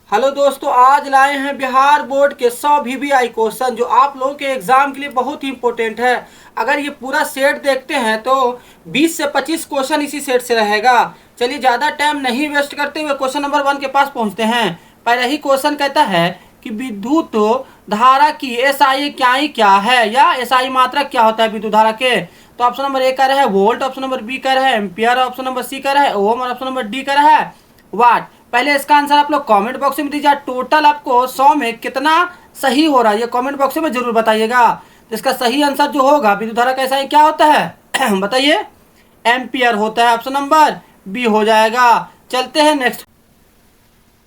Hello दोस्तों, आज लाए हैं बिहार बोर्ड के 100 वीवीआई क्वेश्चन जो आप लोगों के एग्जाम के लिए बहुत ही इंपॉर्टेंट है। अगर ये पूरा सेट देखते हैं तो 20 से 25 क्वेश्चन इसी सेट से रहेगा। चलिए ज़्यादा टाइम नहीं वेस्ट करते हुए क्वेश्चन नंबर 1 के पास पहुंचते हैं। पहला ही क्वेश्चन कहता है कि विद्युत धारा की एसआई क्या है, या एसआई मात्रक क्या होता है विद्युत धारा के। तो ऑप्शन नंबर ए कह रहा है वोल्ट, ऑप्शन नंबर बी कह रहा है एम्पियर, ऑप्शन नंबर सी कह रहा है ओम, और ऑप्शन नंबर डी कह रहा है वाट। पहले इसका आंसर आप लोग कमेंट बॉक्स में दीजिए। टोटल आपको 100 में कितना सही हो रहा है ये कमेंट बॉक्स में जरूर बताइएगा। तो इसका सही आंसर जो होगा विद्युत धारा का एसआई क्या होता है बताइए। एम्पियर होता है, ऑप्शन नंबर बी हो जाएगा। चलते हैं नेक्स्ट।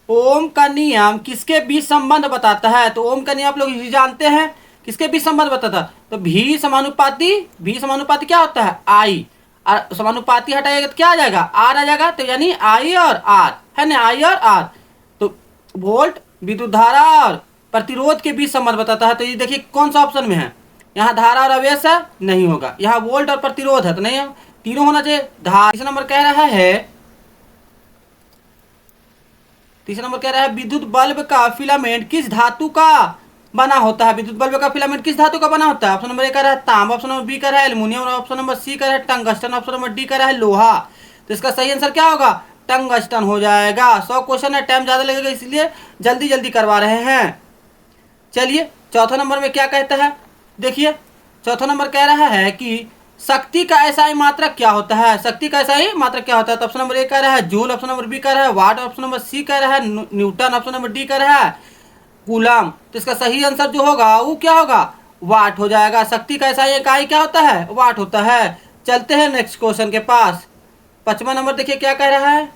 ओम का नियम किसके बीच संबंध बताता है। तो ओम का नियम आप लोग इसी जानते हैं, किसके बीच संबंध बताता है। तो भी समानुपाती क्या होता है आई, और समानुपाती हटाएगा तो क्या आ जाएगा आर आ जाएगा। तो यानी आई और आर है ना, आई और आर। तो वोल्ट विद्युत धारा और प्रतिरोध के बीच संबंध बताता है। तो ये देखिए कौन सा ऑप्शन में है, यहाँ धारा और आवेश है नहीं होगा, यहाँ वोल्ट और प्रतिरोध है तो नहीं है, तीनों होना चाहिए। तीसरा नंबर कह रहा है विद्युत बल्ब का फिलामेंट किस धातु का बना होता है। विद्युत बल्ब का फिलामेंट किस धातु का बना होता है। ऑप्शन नंबर ए कह रहा है तांबा, ऑप्शन नंबर बी कह रहा है एल्युमिनियम, और ऑप्शन नंबर सी कह रहा है टंगस्टन, ऑप्शन नंबर डी कह रहा है लोहा। तो इसका सही आंसर क्या होगा, टंगस्टन हो जाएगा। 100 क्वेश्चन है, टाइम ज्यादा लगेगा इसलिए जल्दी जल्दी करवा रहे हैं। चलिए चौथा नंबर में क्या कहता है, देखिए चौथा नंबर कह रहा है कि शक्ति का एसआई मात्रक क्या होता है। शक्ति का एसआई मात्रक क्या होता है। तो ऑप्शन नंबर ए कह रहा है जूल, ऑप्शन नंबर बी कह रहा है वाट, ऑप्शन नंबर सी कह रहा है न्यूटन, ऑप्शन नंबर डी कह रहा है कूलम। तो इसका सही आंसर जो होगा वो क्या होगा, वाट हो जाएगा। शक्ति का एसआई इकाई क्या होता है, वाट होता है। चलते हैं नेक्स्ट क्वेश्चन के पास। 5वां नंबर देखिए क्या कह रहा है।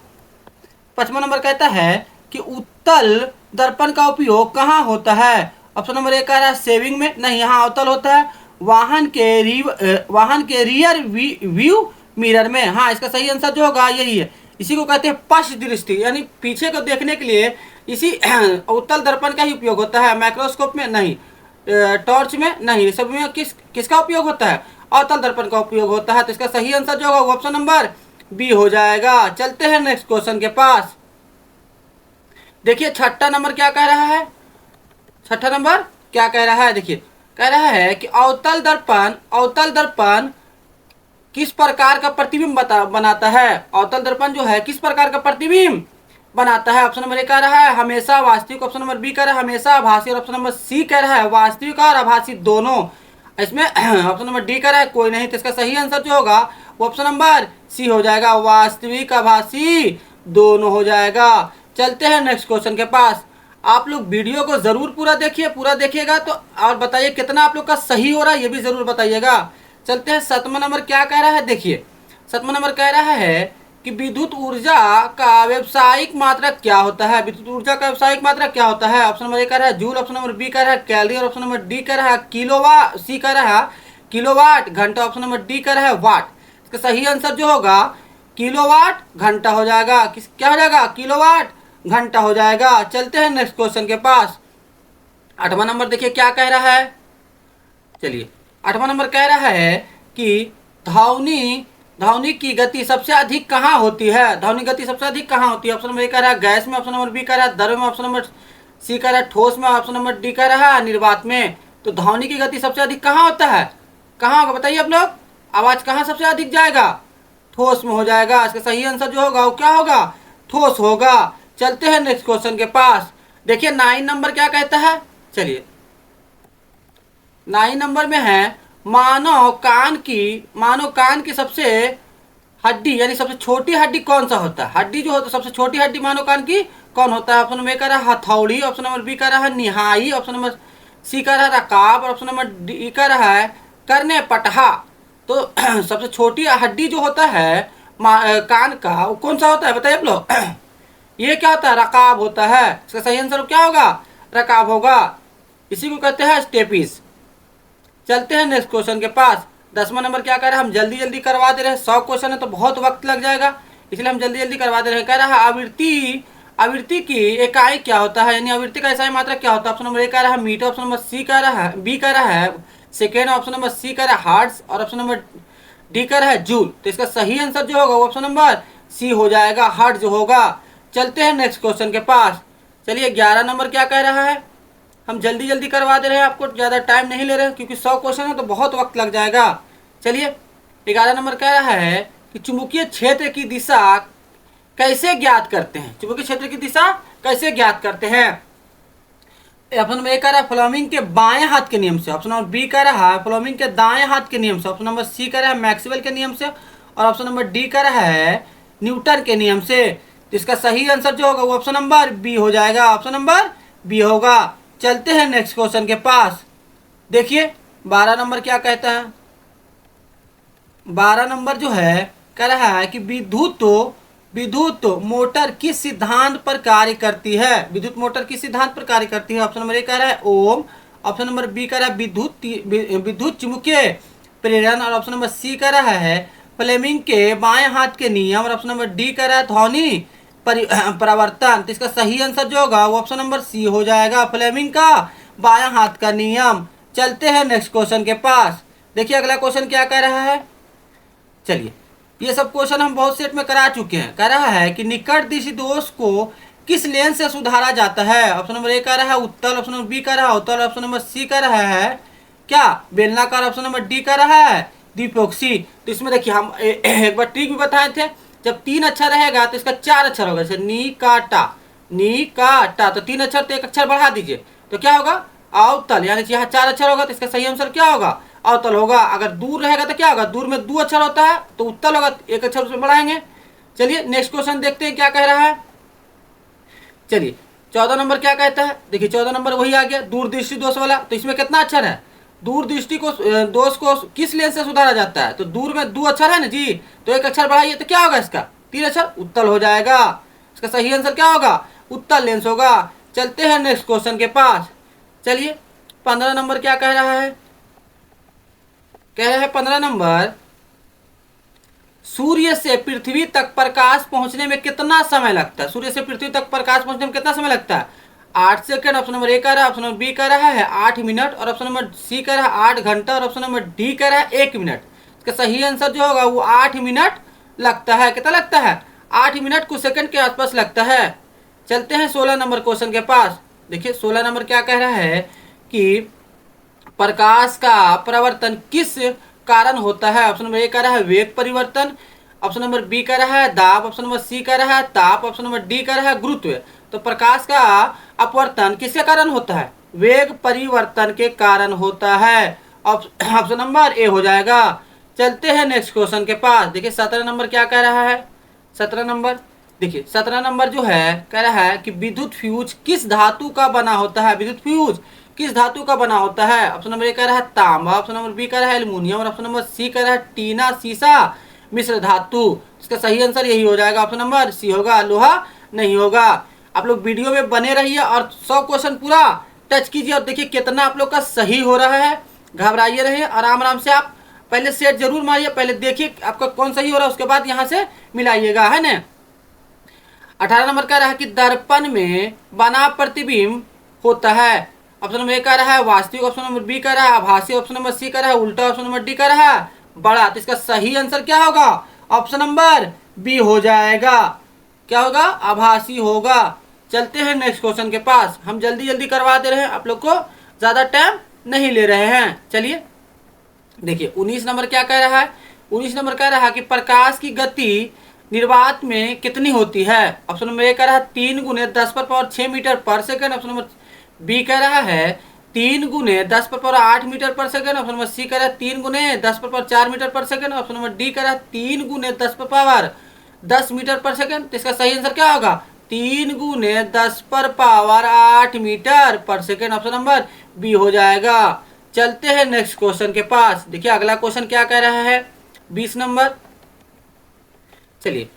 5वां नंबर कहता है कि उत्तल दर्पण का उपयोग कहाँ होता है। ऑप्शन नंबर ए कह रहा है सेविंग में, नहीं यहाँ अवतल होता है। वाहन के रियर व्यू मिरर में, हाँ इसका सही आंसर जो होगा यही है। इसी को कहते हैं पश्च दृष्टि, यानी पीछे को देखने के लिए इसी उत्तल दर्पण का ही उपयोग होता है। माइक्रोस्कोप में नहीं, टॉर्च में नहीं, सब में किसका उपयोग होता है, अवतल दर्पण का उपयोग होता है। तो इसका सही आंसर जो होगा वो ऑप्शन नंबर बी हो जाएगा। चलते हैं नेक्स्ट क्वेश्चन के पास। देखिए छठा नंबर क्या कह रहा है। छठा नंबर क्या कह रहा है, देखिए कह रहा है कि अवतल दर्पण किस प्रकार का प्रतिबिंब बनाता है। अवतल दर्पण जो है किस प्रकार का प्रतिबिंब बनाता है। ऑप्शन नंबर ए कह रहा है हमेशा वास्तविक, ऑप्शन नंबर बी कह रहा है हमेशा आभासी, और ऑप्शन नंबर सी कह रहा है वास्तविक और आभासी दोनों। इसमें ऑप्शन नंबर डी कह रहा है कोई नहीं। तो इसका सही आंसर जो होगा वो ऑप्शन नंबर सी हो जाएगा, वास्तविक आभासी दोनों हो जाएगा। चलते हैं नेक्स्ट क्वेश्चन के पास। आप लोग वीडियो को जरूर पूरा देखिए, पूरा देखिएगा तो और बताइए कितना आप लोग का सही हो रहा है ये भी जरूर बताइएगा। चलते हैं 7वां नंबर क्या कह रहा है, देखिए 7वां नंबर कह रहा है कि विद्युत ऊर्जा का व्यावसायिक मात्रक क्या होता है। विद्युत ऊर्जा का व्यावसायिक मात्रक क्या होता है। ऑप्शन नंबर ए कह रहा है जूल, ऑप्शन नंबर बी कह रहा है कैलोरी, और ऑप्शन नंबर डी कह रहा है किलोवाट, सी कह रहा है किलोवाट घंटा, ऑप्शन नंबर डी कह रहा है वाट। इसका सही आंसर जो होगा किलोवाट घंटा हो जाएगा। क्या हो जाएगा, किलोवाट घंटा हो जाएगा। चलते हैं नेक्स्ट क्वेश्चन के पास। 8वां नंबर देखिए क्या कह रहा है। चलिए 8वां नंबर कह रहा है कि ध्वनि की गति सबसे अधिक कहाँ होती है। ध्वनि गति सबसे अधिक कहाँ होती है। ऑप्शन नंबर ए कह रहा है गैस में, ऑप्शन नंबर बी कह रहा है द्रव में, ऑप्शन नंबर सी कह रहा है ठोस में, ऑप्शन नंबर डी कह रहा है निर्वात में। तो ध्वनि की गति सबसे अधिक कहाँ होता है, कहाँ होगा बताइए आप लोग। आवाज कहाँ सबसे अधिक जाएगा, ठोस में हो जाएगा। इसका सही आंसर जो होगा वो क्या होगा, ठोस होगा। चलते हैं नेक्स्ट क्वेश्चन के पास। देखिए 9 नंबर क्या कहता है। चलिए 9 नंबर में है मानव कान की सबसे हड्डी यानी सबसे छोटी हड्डी कौन सा होता है। हड्डी जो होता है सबसे छोटी हड्डी मानव कान की कौन होता है। ऑप्शन नंबर ए कह रहा है हथौड़ी, ऑप्शन नंबर बी कह रहा है निहाई, ऑप्शन नंबर सी कह रहा है रकाब, और ऑप्शन नंबर डी कह रहा है करने पटहा। तो सबसे छोटी हड्डी जो होता है कान का वो कौन सा होता है बताइए आप लोग। ये क्या होता है, रकाब होता है। इसका सही आंसर क्या होगा, रकाब होगा। इसी को कहते हैं स्टेपिस। चलते हैं नेक्स्ट क्वेश्चन के पास। 10वां नंबर क्या कह रहा है, हम जल्दी जल्दी करवा दे रहे हैं। 100 क्वेश्चन है तो बहुत वक्त लग जाएगा, इसलिए हम जल्दी जल्दी करवा दे रहे हैं। कह रहा है आवृत्ति की इकाई क्या होता है, यानी आवृत्ति का एसआई मात्रक क्या होता है। ऑप्शन नंबर ए कह रहा है मीटर, ऑप्शन नंबर सी कह रहा है बी कह रहा है सेकेंड, ऑप्शन नंबर सी कह रहा है हर्ट्ज, और ऑप्शन नंबर डी कह रहा है जूल। तो इसका सही आंसर जो होगा वो ऑप्शन नंबर सी हो जाएगा, हर्ट्ज होगा। चलते हैं नेक्स्ट क्वेश्चन के पास। चलिए 11 नंबर क्या कह रहा है, हम जल्दी जल्दी करवा दे रहे हैं, आपको ज़्यादा टाइम नहीं ले रहे क्योंकि 100 क्वेश्चन है तो बहुत वक्त लग जाएगा। चलिए 11 नंबर कह रहा है कि चुंबकीय क्षेत्र की दिशा कैसे ज्ञात करते हैं, चुंबकीय क्षेत्र की दिशा कैसे ज्ञात करते हैं। ऑप्शन नंबर ए कह रहा है फ्लेमिंग के बाएं हाथ के नियम से, ऑप्शन नंबर बी कह रहा है फ्लेमिंग के दाएं हाथ के नियम से, ऑप्शन नंबर सी कह रहा है मैक्सवेल के नियम से, और ऑप्शन नंबर डी कह रहा है न्यूटन के नियम से। तो इसका सही आंसर जो होगा वो ऑप्शन नंबर बी हो जाएगा, ऑप्शन नंबर बी होगा। चलते हैं नेक्स्ट क्वेश्चन के पास। देखिए 12 नंबर क्या कहता है, 12 नंबर जो है कह रहा है कि विद्युत मोटर किस सिद्धांत पर कार्य करती है, विद्युत मोटर किस सिद्धांत पर कार्य करती है। ऑप्शन नंबर ए कह रहा है ओम, ऑप्शन नंबर बी कह रहा है विद्युत चुंबकीय प्रेरण, और ऑप्शन नंबर सी कह रहा है फ्लेमिंग के बाएं हाथ के नियम, और ऑप्शन नंबर डी कह रहा है ध्वनि परिवर्तन। तो इसका सही आंसर जो होगा वो ऑप्शन नंबर सी हो जाएगा, फ्लेमिंग का बाएं हाथ का नियम। चलते हैं नेक्स्ट क्वेश्चन के पास। देखिए अगला क्वेश्चन क्या कह रहा है, चलिए ये सब क्वेश्चन हम बहुत सेट में करा चुके हैं। कह रहा है कि निकट दिशा दोष को किस लेंस से सुधारा जाता है। ऑप्शन नंबर ए कह रहा है उत्तल, ऑप्शन नंबर बी कह रहा है उत्तल, ऑप्शन नंबर सी कह रहा है क्या बेलनाकार, ऑप्शन नंबर डी कह रहा है द्विपक्षी। तो इसमें देखिए हम एक बार ट्रिक भी बताए थे, जब 3 अक्षर रहेगा तो इसका 4 अक्षर होगा, जैसे नी का टा, तो 3 अक्षर तो 1 अक्षर बढ़ा दीजिए तो क्या होगा अवतल, यानी यहाँ 4 अक्षर होगा तो इसका सही आंसर क्या होगा अवतल होगा। अगर दूर रहेगा तो क्या होगा, दूर में 2 अक्षर होता है तो उत्तल होगा, 1 अक्षर उसमें बढ़ाएंगे। चलिए नेक्स्ट क्वेश्चन देखते हैं क्या कह रहा है। चलिए 14 नंबर क्या कहता है, देखिए 14 नंबर वही आ गया दूरदृष्टि दोष वाला। तो इसमें कितना अक्षर है, दूरदृष्टि को दोष को किस लेंस से सुधारा जाता है, तो दूर में 2 अक्षर है ना जी, तो 1 अक्षर बढ़ाइए तो क्या होगा इसका 3 अक्षर उत्तल हो जाएगा। इसका सही आंसर क्या होगा उत्तल लेंस होगा। चलते हैं नेक्स्ट क्वेश्चन के पास। चलिए 15 नंबर क्या कह रहा है, कह रहा है 15 नंबर सूर्य से पृथ्वी तक प्रकाश पहुंचने में कितना समय लगता है, सूर्य से पृथ्वी तक प्रकाश पहुंचने में कितना समय लगता है। 8 सेकंड ऑप्शन नंबर ए कह रहा है, ऑप्शन नंबर बी कह रहा है 8 मिनट, और ऑप्शन नंबर सी कह रहा है 8 घंटा, और ऑप्शन नंबर डी कह रहा है 1 मिनट। इसका सही आंसर जो होगा वो 8 मिनट लगता है। कितना लगता है 8 मिनट कुछ सेकंड के आसपास लगता है। चलते हैं 16 नंबर क्वेश्चन के पास। देखिए 16 नंबर क्या कह रहा है कि प्रकाश का प्रवर्तन किस कारण होता है। ऑप्शन नंबर ए कह रहा है वेग परिवर्तन, ऑप्शन नंबर बी कह रहा है दाब, ऑप्शन नंबर सी कह रहा है ताप, ऑप्शन नंबर डी कह रहा है गुरुत्व। तो प्रकाश का अपवर्तन किसके कारण होता है, वेग परिवर्तन के कारण होता है। ऑप्शन नंबर ए हो जाएगा। चलते हैं नेक्स्ट क्वेश्चन के पास। देखिए 17 नंबर क्या कह रहा है, 17 नंबर देखिए 17 नंबर जो है कह रहा है कि विद्युत फ्यूज किस धातु का बना होता है, विद्युत फ्यूज किस धातु का बना होता है। ऑप्शन नंबर ए कह रहा है तांबा, ऑप्शन नंबर बी कह रहा है एल्युमिनियम, और ऑप्शन नंबर सी कह रहा है टीना सीसा मिश्र धातु। इसका सही आंसर यही हो जाएगा, ऑप्शन नंबर सी होगा, लोहा नहीं होगा। आप लोग वीडियो में बने रहिए और 100 क्वेश्चन पूरा टच कीजिए और देखिए कितना आप लोग का सही हो रहा है। घबराइए रहिए, आराम आराम से आप पहले सेट जरूर मारिए, पहले देखिए आपका कौन सही हो रहा है, उसके बाद यहाँ से मिलाइएगा, है ना। 18 नंबर कह रहा है कि दर्पण में बना प्रतिबिंब होता है। ऑप्शन नंबर ए कह रहा है वास्तविक, ऑप्शन नंबर बी कह रहा है आभासी, ऑप्शन नंबर सी कह रहा है उल्टा, ऑप्शन नंबर डी कह रहा है बड़ा। तो इसका सही आंसर क्या होगा, ऑप्शन नंबर बी हो जाएगा। क्या होगा, आभासी होगा। चलते हैं नेक्स्ट क्वेश्चन के पास। हम जल्दी जल्दी करवा दे रहे हैं, आप लोग को ज्यादा टाइम नहीं ले रहे हैं। चलिए देखिए 19 नंबर क्या कह रहा है, 19 नंबर कह रहा है कि प्रकाश की गति निर्वात में कितनी होती है। ऑप्शन नंबर ए कह रहा है 3 × 10⁻6 मीटर पर सेकंड, ऑप्शन नंबर बी कह रहा है 3 × 10⁸ मीटर पर सेकंड, ऑप्शन नंबर सी कह रहा है 3 × 10⁴ मीटर पर सेकंड, ऑप्शन नंबर डी कह रहा है 3 × 10⁻10 मीटर पर सेकंड। तो इसका सही आंसर क्या होगा, 3 × 10⁸ मीटर पर सेकंड, ऑप्शन नंबर बी हो जाएगा। चलते हैं नेक्स्ट क्वेश्चन के पास। देखिए अगला क्वेश्चन क्या कह रहा है, 20 नंबर। चलिए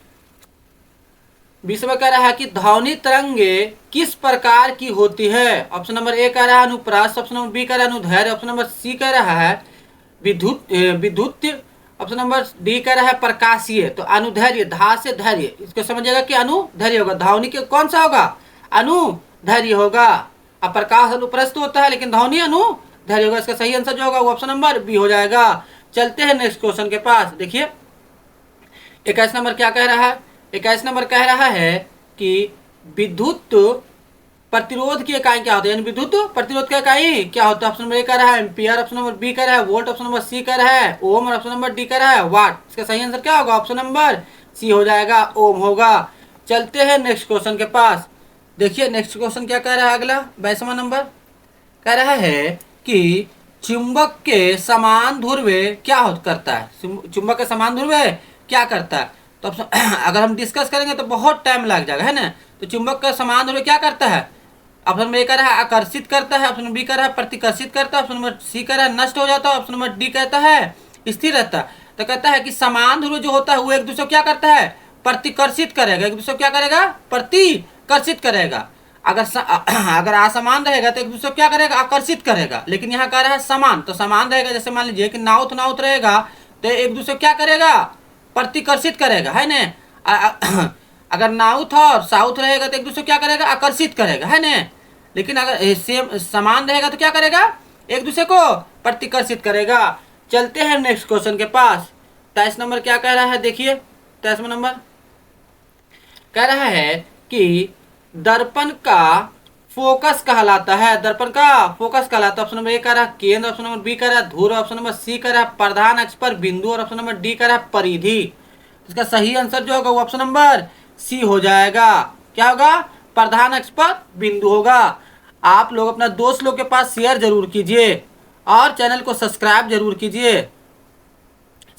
20 में कह रहा है कि ध्वनि तरंगे किस प्रकार की होती है। ऑप्शन नंबर ए कह रहा है अनुप्रास, ऑप्शन नंबर बी कह रहा है अनुदैर्घ्य, ऑप्शन नंबर सी कह रहा है विद्युत, ऑप्शन नंबर डी कह रहा है प्रकाशीय। तो अनुदैर्घ्य, धा से धैर्य, इसको समझिएगा कि अनुदैर्घ्य होगा। ध्वनि के कौन सा होगा, अनुदैर्घ्य होगा। अब प्रकाश अनुप्रस्थ होता है लेकिन ध्वनि अनुदैर्घ्य होगा। इसका सही आंसर जो होगा वो ऑप्शन नंबर बी हो जाएगा। चलते हैं नेक्स्ट क्वेश्चन के पास। देखिए 21 नंबर क्या कह रहा है, 21 नंबर कह रहा है कि विद्युत प्रतिरोध की इकाई क्या होती है, यानी विद्युत प्रतिरोध की इकाई क्या होता है। ऑप्शन नंबर ए का रहा है एम्पियर, ऑप्शन नंबर बी का रहा है वोल्ट, ऑप्शन नंबर सी का रहा है ओम और ऑप्शन नंबर डी का रहा है वाट। इसका सही आंसर क्या होगा, ऑप्शन नंबर सी हो जाएगा, ओम होगा। चलते हैं नेक्स्ट क्वेश्चन के पास। देखिए नेक्स्ट क्वेश्चन क्या कह रहा है, अगला 22वां नंबर कह रहा है कि चुंबक के समान ध्रुवे क्या करता है, चुंबक के समान ध्रुवे क्या करता है। तो ऑप्शन अगर हम डिस्कस करेंगे तो बहुत टाइम लग जाएगा, है ना। तो चुंबक का समान ध्रुवे क्या करता है, ऑप्शन नंबर ए कह रहा है आकर्षित करता है, ऑप्शन नंबर बी कह रहा है प्रतिकर्षित करता है, ऑप्शन नंबर सी कह रहा है नष्ट हो जाता है, ऑप्शन नंबर डी कहता है स्थिर रहता है। तो कहता है कि समान ध्रुव जो होता है वो एक दूसरे को क्या करता है, प्रतिकर्षित करेगा, एक दूसरे को क्या करेगा, प्रतिकर्षित करेगा। अगर असमान रहेगा तो एक दूसरे को क्या करेगा, आकर्षित करेगा। लेकिन यहाँ कह रहा है समान, तो समान रहेगा। जैसे मान लीजिए कि नाउथ रहेगा तो एक दूसरे को क्या करेगा, प्रतिकर्षित करेगा, है ना। अगर नॉर्थ और साउथ रहेगा तो एक दूसरे को क्या करेगा, आकर्षित करेगा, है ना। लेकिन अगर सेम समान रहेगा तो क्या करेगा, एक दूसरे को प्रतिकर्षित करेगा। चलते हैं नेक्स्ट क्वेश्चन के पास। 23 नंबर क्या कह रहा है, देखिए 23वां नंबर कह रहा है कि दर्पण का फोकस कहलाता है, दर्पण का फोकस कहलाता है। ऑप्शन नंबर ए कह रहा है केंद्र, ऑप्शन नंबर बी कह रहा है ध्रुव, ऑप्शन नंबर सी कह रहा है प्रधान अक्ष पर बिंदु और ऑप्शन नंबर डी कह रहा है परिधि। इसका सही आंसर जो होगा वो ऑप्शन नंबर सी हो जाएगा। क्या होगा, प्रधान अक्ष पर बिंदु होगा। आप लोग अपना दोस्त लोग के पास शेयर जरूर कीजिए और चैनल को सब्सक्राइब जरूर कीजिए।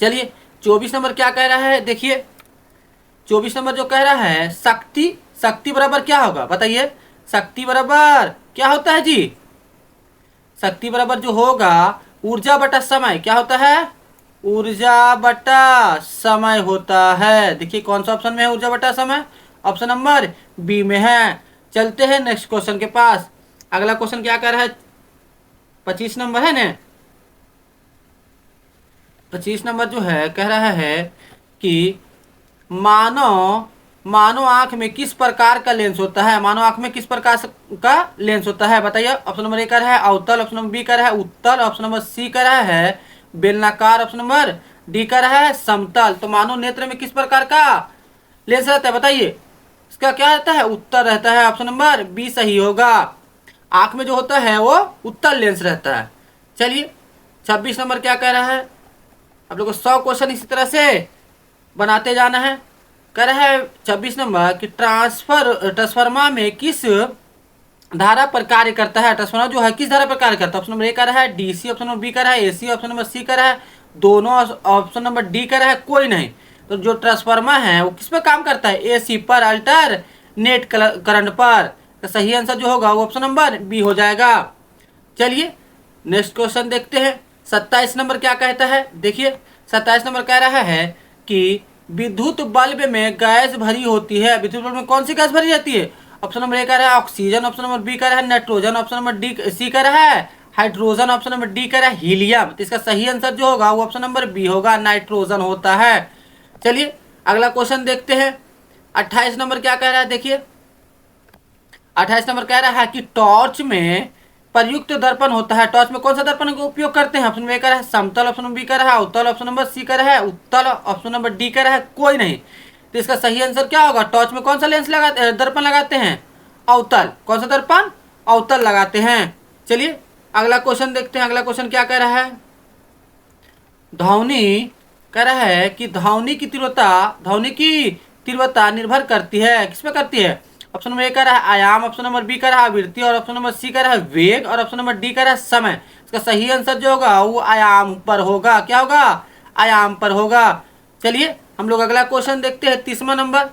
चलिए 24 नंबर क्या कह रहा है, देखिए 24 नंबर जो कह रहा है शक्ति, शक्ति बराबर क्या होगा बताइए, शक्ति बराबर क्या होता है जी। शक्ति बराबर जो होगा ऊर्जा बटा समय, क्या होता है, ऊर्जा बटा समय होता है। देखिए कौन सा ऑप्शन में है ऊर्जा बटा समय, ऑप्शन नंबर बी में है। चलते हैं नेक्स्ट क्वेश्चन के पास। अगला क्वेश्चन क्या कह रहा है, 25 नंबर है ना। 25 नंबर जो है कह रहा है कि मानव आंख में किस प्रकार का लेंस होता है, मानव आंख में किस प्रकार का लेंस होता है बताइए। ऑप्शन नंबर ए का रहा है अवतल, ऑप्शन नंबर बी का रहा है उत्तल, ऑप्शन नंबर सी का रहा है बेलनाकार, ऑप्शन नंबर डी का रहा है समतल। तो मानव नेत्र में किस प्रकार का लेंस रहता है बताइए। इसका क्या रहता है, उत्तर रहता है, ऑप्शन नंबर बी सही होगा। आंख में जो होता है वो उत्तल लेंस रहता है। चलिए 26 नंबर क्या कह रहा है, आप लोग को 100 क्वेश्चन इसी तरह से बनाते जाना है। कह रहा है 26 नंबर कि ट्रांसफार्मर में किस धारा पर कार्य करता है, ट्रांसफार्मर जो है किस धारा पर कार्य करता है। ऑप्शन नंबर ए का रहा है डीसी, ऑप्शन नंबर बी का रहा है एसी, ऑप्शन नंबर सी का रहा है दोनों, ऑप्शन नंबर डी का रहा है कोई नहीं। तो जो ट्रांसफार्मर है वो किस पर काम करता है, एसी पर, अल्टरनेट करंट पर। तो सही आंसर जो होगा वो ऑप्शन नंबर बी हो जाएगा। चलिए नेक्स्ट क्वेश्चन देखते हैं। 27 नंबर क्या कहता है, देखिए 27 नंबर कह रहा है कि विद्युत बल्ब में गैस भरी होती है, विद्युत बल्ब में कौन सी गैस भरी रहती है। ऑप्शन नंबर ए का रहा है ऑक्सीजन, ऑप्शन नंबर बी का रहा है nitrogen, option number D C का रहा है हाइड्रोजन, ऑप्शन नंबर डी का रहा है हीलियम। तो इसका सही आंसर जो होगा वो ऑप्शन नंबर बी होगा, नाइट्रोजन होता है। चलिए अगला क्वेश्चन देखते हैं। 28 नंबर क्या कह रहा है, देखिए 28 नंबर कह रहा है कि टॉर्च में प्रयुक्त दर्पण होता है, टॉर्च में कौन सा दर्पण का उपयोग करते हैं। ऑप्शन नंबर ए का रहा है समतल, ऑप्शन नंबर बी का रहा है उत्तल, ऑप्शन नंबर सी का रहा है उत्तल, ऑप्शन नंबर डी का रहा है कोई नहीं। तो इसका सही आंसर क्या होगा, टॉर्च में कौन सा लेंस लगाते, दर्पण लगाते हैं, अवतल। कौन सा दर्पण, अवतल लगाते हैं। चलिए अगला क्वेश्चन देखते हैं। अगला क्वेश्चन क्या कह रहा है, ध्वनि कह रहा है कि ध्वनि की तीव्रता निर्भर करती है, किस पे करती है। ऑप्शन नंबर ए का रहा है आयाम, ऑप्शन नंबर बी का रहा है आवृत्ति और ऑप्शन नंबर सी का रहा है वेग और ऑप्शन नंबर डी का रहा है समय। इसका सही आंसर जो होगा वो आयाम पर होगा। क्या होगा, आयाम पर होगा। चलिए हम लोग अगला क्वेश्चन देखते हैं 30वां नंबर।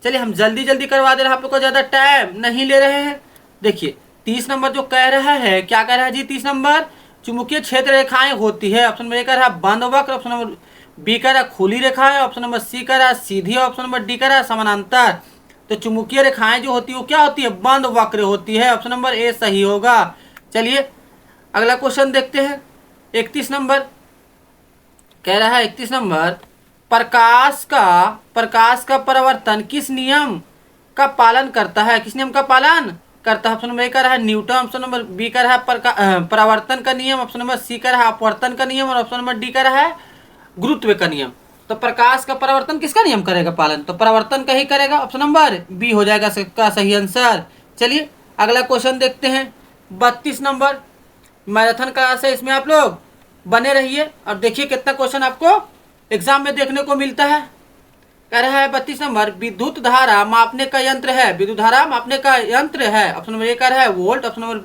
चलिए हम जल्दी जल्दी करवा दे रहे हैं, आप लोग को ज्यादा टाइम नहीं ले रहे हैं। देखिए 30 नंबर जो कह रहा है, क्या कह रहा है जी, 30 नंबर चुंबकीय क्षेत्र रेखाएं होती है। ऑप्शन नंबर ए का रहा है बंद वक्र, ऑप्शन नंबर बी का रहा है खुली रेखाएं, ऑप्शन नंबर सी का रहा है सीधी, ऑप्शन नंबर डी का रहा है समानांतर। तो चुंबकीय रेखाएं जो होती है वो क्या होती है, बंद वक्र होती है। ऑप्शन नंबर ए सही होगा। चलिए अगला क्वेश्चन देखते हैं। 31 नंबर कह रहा है, 31 नंबर प्रकाश का परावर्तन किस नियम का पालन करता है, किस नियम का पालन करता है। ऑप्शन नंबर ए का रहा है न्यूटन, ऑप्शन नंबर बी का रहा है परावर्तन का नियम, ऑप्शन नंबर सी का रहा है अपवर्तन का नियम और ऑप्शन नंबर डी का रहा है गुरुत्व का नियम। तो प्रकाश का परावर्तन किसका नियम करेगा पालन, तो परावर्तन का ही करेगा। ऑप्शन नंबर बी हो जाएगा इसका सही आंसर। चलिए अगला क्वेश्चन देखते हैं 32 नंबर मैराथन क्लास है, इसमें आप लोग बने रहिए और देखिए कितना क्वेश्चन आपको एग्जाम में देखने को मिलता है। कह रहा है 32 नंबर विद्युत धारा मापने का यंत्र है, विद्युत धारा मापने का यंत्र है। ऑप्शन नंबर ए कह रहा है वोल्ट, ऑप्शन नंबर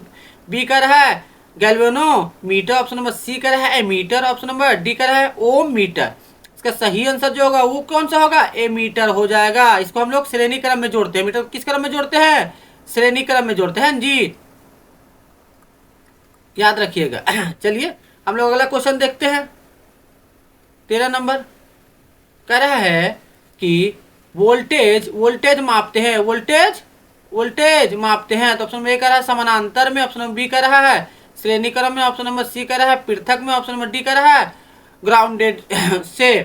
बी कह रहा है गैल्वेनोमीटर, ऑप्शन नंबर सी कह रहा है एमीटर, ऑप्शन नंबर डी कह रहा है ओम मीटर। इसका सही आंसर जो होगा वो कौन सा होगा, एमीटर हो जाएगा। इसको हम लोग श्रेणी क्रम में जोड़ते हैं। मीटर किस क्रम में जोड़ते हैं, श्रेणी क्रम में जोड़ते हैं जी, याद रखिएगा। चलिए हम लोग अगला क्वेश्चन देखते हैं 13 नंबर। कह रहा है कि वोल्टेज मापते हैं, वोल्टेज मापते हैं। तो ऑप्शन नंबर ए कह रहा है समानांतर में, ऑप्शन नंबर बी कह रहा है श्रेणी क्रम में, ऑप्शन नंबर सी कह रहा है पृथक में, ऑप्शन नंबर डी कह रहा है ग्राउंडेड से।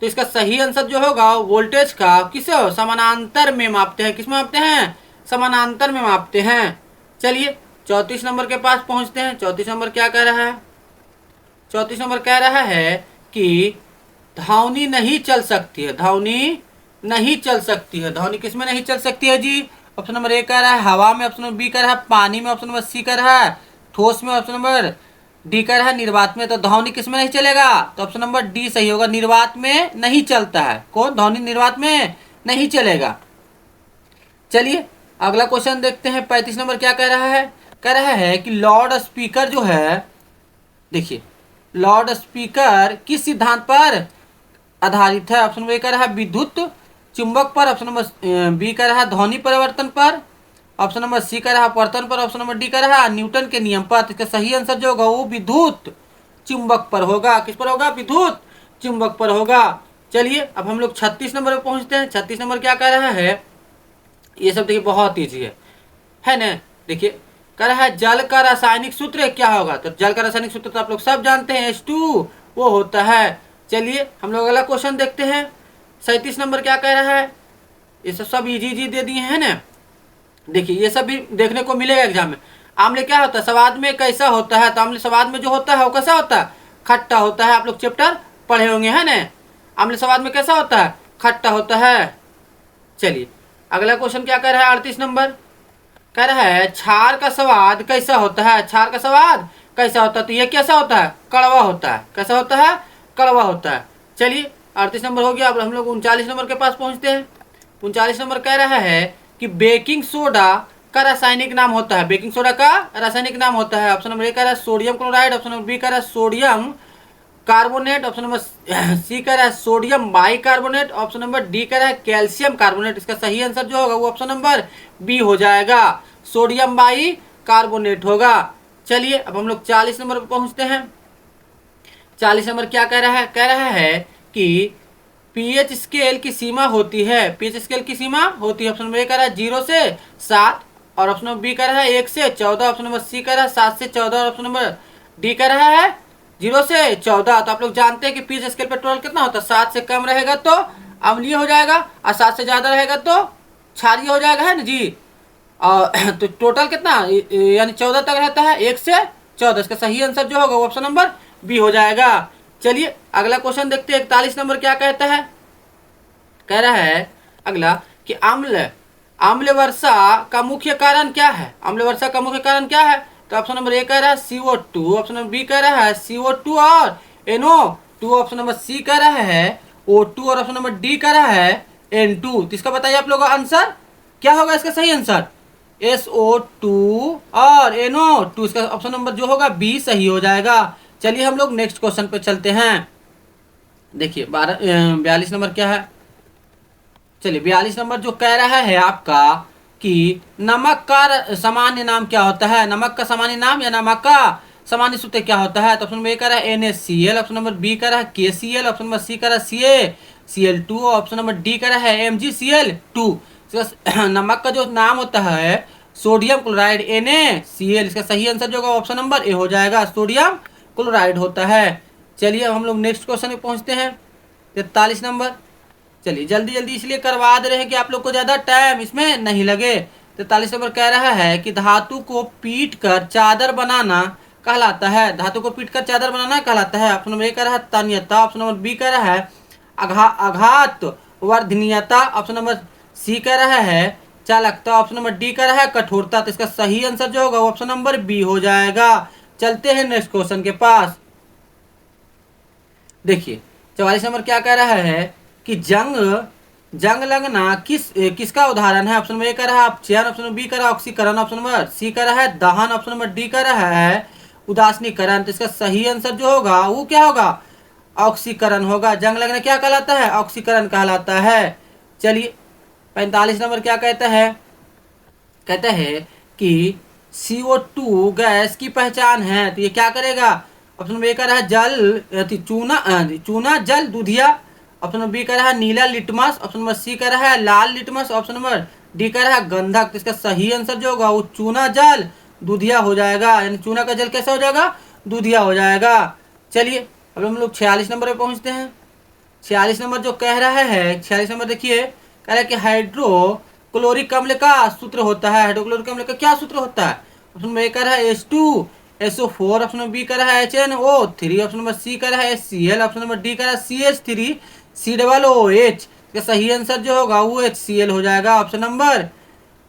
तो इसका सही आंसर जो होगा वोल्टेज का किस समानांतर में मापते हैं। किस में मापते हैं, समानांतर में मापते हैं। चलिए 34 नंबर के पास पहुंचते हैं। 34 नंबर क्या कह रहा है, 34 नंबर कह रहा है कि धावनी नहीं चल सकती है, धावनी नहीं चल सकती है। धावनी किस में नहीं चल सकती है जी, ऑप्शन नंबर ए कह रहा है हवा में, ऑप्शन नंबर बी कह रहा है पानी में, ऑप्शन नंबर सी कह रहा है ठोस में, ऑप्शन नंबर डी कह रहा है निर्वात में। तो धावनी किस में नहीं चलेगा, तो ऑप्शन नंबर डी सही होगा, निर्वात में नहीं चलता है। कौन, धावनी निर्वात में नहीं चलेगा। चलिए अगला क्वेश्चन देखते हैं 35 नंबर क्या कह रहा है। कह रहा है कि लाउड स्पीकर जो है, देखिए लाउड स्पीकर किस सिद्धांत पर आधारित है। ऑप्शन नंबर ए कह रहा है विद्युत चुंबक पर, ऑप्शन नंबर बी कह रहा है ध्वनि परिवर्तन पर, ऑप्शन नंबर सी कह रहा है अपवर्तन पर, ऑप्शन नंबर डी कह रहा है न्यूटन के नियम पर। तो इसका सही आंसर जो होगा वो विद्युत चुंबक पर होगा। किस पर होगा, विद्युत चुंबक पर होगा। चलिए अब हम लोग 36 नंबर पर पहुंचते हैं। 36 नंबर क्या कह रहा है, ये सब देखिए बहुत ईजी है ना। देखिए कह रहा है जल का रासायनिक सूत्र क्या होगा। तो जल का रासायनिक सूत्र तो आप लोग सब जानते हैं, H2 वो होता है। चलिए हम लोग अगला क्वेश्चन देखते हैं 37 नंबर क्या कह रहा है। ये सब इजी दे दिए हैं ना। देखिए ये सब भी देखने को मिलेगा एग्जाम में। आमले क्या होता है, स्वाद में कैसा होता है। तो आमले स्वाद में जो होता है वो कैसा होता है, खट्टा होता है। आप लोग चैप्टर पढ़े होंगे है ना। आमले स्वाद में कैसा होता है, खट्टा होता है। चलिए अगला क्वेश्चन क्या कह रहा है 38 नंबर। कह रहा है क्षार का स्वाद कैसा होता है, क्षार का स्वाद कैसा होता है। तो ये कैसा होता है, कड़वा होता है। कैसा होता है, कड़वा होता है। चलिए 38 नंबर हो गया। अब हम लोग 39 नंबर के पास पहुंचते हैं। 39 नंबर कह रहा है कि बेकिंग सोडा का रासायनिक नाम होता है। बेकिंग सोडा का रासायनिक नाम होता है। ऑप्शन नंबर ए कह रहा है sodium chloride, option number B कह रहा है sodium carbonate, option number C कह रहा है sodium bicarbonate, option number D कह रहा है कैल्शियम कार्बोनेट। इसका सही आंसर जो होगा वो ऑप्शन नंबर बी हो जाएगा, सोडियम बाइकार्बोनेट होगा। चलिए अब हम लोग 40 नंबर पर पहुंचते हैं। 40 नंबर क्या कह रहा है, कह रहा है कि पीएच स्केल की सीमा होती है। पीएच स्केल की सीमा होती है। ऑप्शन नंबर ए कह रहा है 0 से 7, और ऑप्शन नंबर बी कह रहा है 1 से 14, ऑप्शन नंबर सी कह रहा है 7 से 14, और ऑप्शन नंबर डी कह रहा है 0 से 14। तो आप लोग जानते हैं कि पीएच स्केल पर टोटल कितना होता है, 7 से कम रहेगा तो अम्लीय हो जाएगा, और 7 से ज्यादा रहेगा तो क्षारीय हो जाएगा, है ना जी। और तो टोटल कितना यानी 14 तक रहता है, 1 से 14। इसका सही आंसर जो होगा वो ऑप्शन नंबर बी हो जाएगा। चलिए अगला क्वेश्चन देखते हैं 41 नंबर क्या कहता है। कह रहा है अगला कि अम्ल वर्षा का मुख्य कारण क्या है। अम्ल वर्षा का मुख्य कारण क्या है। तो ऑप्शन नंबर ए कह रहा है CO2, ऑप्शन नंबर बी कह रहा है CO2 और NO2, ऑप्शन नंबर सी कह रहा है O2, और ऑप्शन नंबर डी कह रहा है N2। तो इसका बताइए आप लोगों का आंसर क्या होगा। इसका सही आंसर SO2 और NO2। इसका ऑप्शन नंबर जो होगा बी सही हो जाएगा। चलिए हम लोग नेक्स्ट क्वेश्चन पे चलते हैं। देखिए 42 नंबर क्या है। चलिए 42 नंबर जो कह रहा है आपका कि नमक का सामान्य नाम क्या होता है। नमक का सामान्य नाम या नमक का सामान्य सूत्र क्या होता है। तो ऑप्शन नंबर ए कह रहा है NaCl, ऑप्शन नंबर बी कह रहा है KCl, ऑप्शन नंबर सी कह रहा है CaCl2, ऑप्शन नंबर डी कह रहा है MgCl2। नमक का जो नाम होता है सोडियम क्लोराइड NaCl। इसका सही आंसर जो होगा ऑप्शन नंबर ए हो जाएगा, सोडियम क्लोराइड होता है। चलिए अब हम लोग नेक्स्ट क्वेश्चन पे पहुंचते हैं 43 नंबर। चलिए जल्दी जल्दी इसलिए करवा दे रहे हैं कि आप लोग को ज़्यादा टाइम इसमें नहीं लगे। 43 नंबर कह रहा है कि धातु को पीट कर चादर बनाना कहलाता है। धातु को पीट कर चादर बनाना कहलाता है। ऑप्शन नंबर ए कह रहा है तन्यता, ऑप्शन नंबर बी कह रहा है आघात वर्धनीयता, ऑप्शन नंबर सी कह रहा है चालकता, ऑप्शन नंबर डी का है कठोरता। तो इसका सही आंसर जो होगा वो ऑप्शन नंबर बी हो जाएगा। चलते हैं नेक्स्ट क्वेश्चन के पास। देखिए 44 नंबर क्या कह रहा है कि जंग लगना किसका उदाहरण है। ऑप्शन नंबर ए का रहा है अपचयन, ऑप्शन नंबर बी का रहा है ऑक्सीकरण, ऑप्शन नंबर सी का रहा है दहन, ऑप्शन नंबर डी का रहा है उदासीनीकरण। तो इसका सही आंसर जो होगा वो क्या होगा, ऑक्सीकरण होगा। जंग लगना क्या कहलाता है, ऑक्सीकरण कहलाता है। चलिए 45 नंबर क्या कहता है, कहता है कि CO2 गैस की पहचान है। तो ये क्या करेगा, ऑप्शन नंबर ए का रहा जल चूना जल दूधिया, ऑप्शन नंबर बी का रहा नीला लिटमस, ऑप्शन नंबर सी का रहा लाल लिटमस, ऑप्शन नंबर डी का रहा गंधक। तो इसका सही आंसर जो होगा वो चूना जल दूधिया हो जाएगा, यानी चूना का जल कैसा हो जाएगा, दूधिया हो जाएगा। चलिए अब हम लोग 46 नंबर पे पहुंचते हैं। 46 नंबर जो कह रहा है, 46 नंबर देखिए कह रहा है कि हाइड्रोक्लोरिक अम्ल का सूत्र होता है। हाइड्रोक्लोरिक अम्ल का क्या सूत्र होता है, ऑप्शन नंबर ए का है H2SO4, ऑप्शन नंबर बी का है HNO3, ऑप्शन नंबर सी का है HCl, ऑप्शन नंबर डी का CH3COOH। इसका सही आंसर जो होगा वो HCl हो जाएगा, ऑप्शन नंबर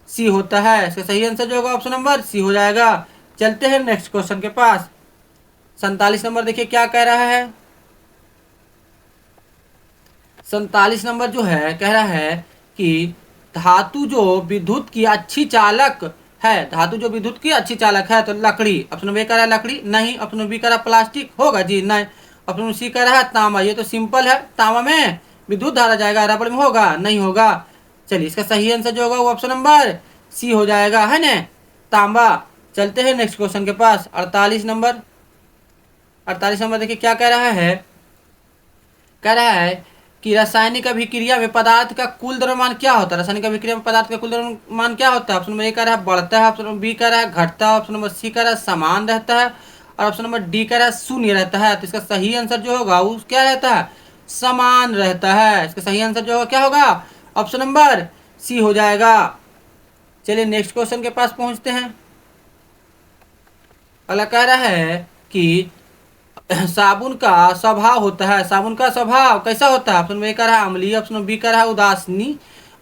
सी होता है। इसका सही आंसर जो होगा ऑप्शन नंबर सी हो जाएगा। चलते हैं नेक्स्ट क्वेश्चन के पास। 47 नंबर देखिए क्या कह रहा है, 47 नंबर जो है कह रहा है कि धातु जो विद्युत की अच्छी चालक है, धातु जो विद्युत की अच्छी चालक है तो लकड़ी, ऑप्शन नंबर ए का रहा है लकड़ी, नहीं, ऑप्शन नंबर बी का रहा प्लास्टिक होगा जी, नहीं, ऑप्शन नंबर सी का रहा है तांबा। ये तो सिंपल है, तांबा में विद्युत धारा जाएगा, रबड़ में होगा नहीं होगा। चलिए इसका सही आंसर जो होगा वो ऑप्शन नंबर सी हो जाएगा, है ना, तांबा। चलते हैं नेक्स्ट क्वेश्चन के पास। 48 नंबर, 48 नंबर देखिए क्या कह रहा है, कह रहा है कि रासायनिक अभिक्रिया में पदार्थ का कुल द्रव्यमान क्या होता है। रासायनिक अभिक्रिया में पदार्थ का कुल द्रव्यमान क्या होता है, ऑप्शन नंबर ए का रहा है बढ़ता है, ऑप्शन नंबर बी का रहा है घटता है, ऑप्शन नंबर सी का रहा है समान रहता है, और ऑप्शन नंबर डी का रहा है शून्य रहता है। तो इसका सही आंसर जो होगा वो क्या रहता है, समान रहता है। इसका सही आंसर जो होगा क्या होगा, ऑप्शन नंबर सी हो जाएगा। चलिए नेक्स्ट क्वेश्चन के पास पहुंचते हैं। अगला कह रहा है कि साबुन का स्वभाव होता है, साबुन का स्वभाव कैसा होता है। ऑप्शन नंबर ए का रहा है अम्लीय, ऑप्शन नंबर बी का रहा है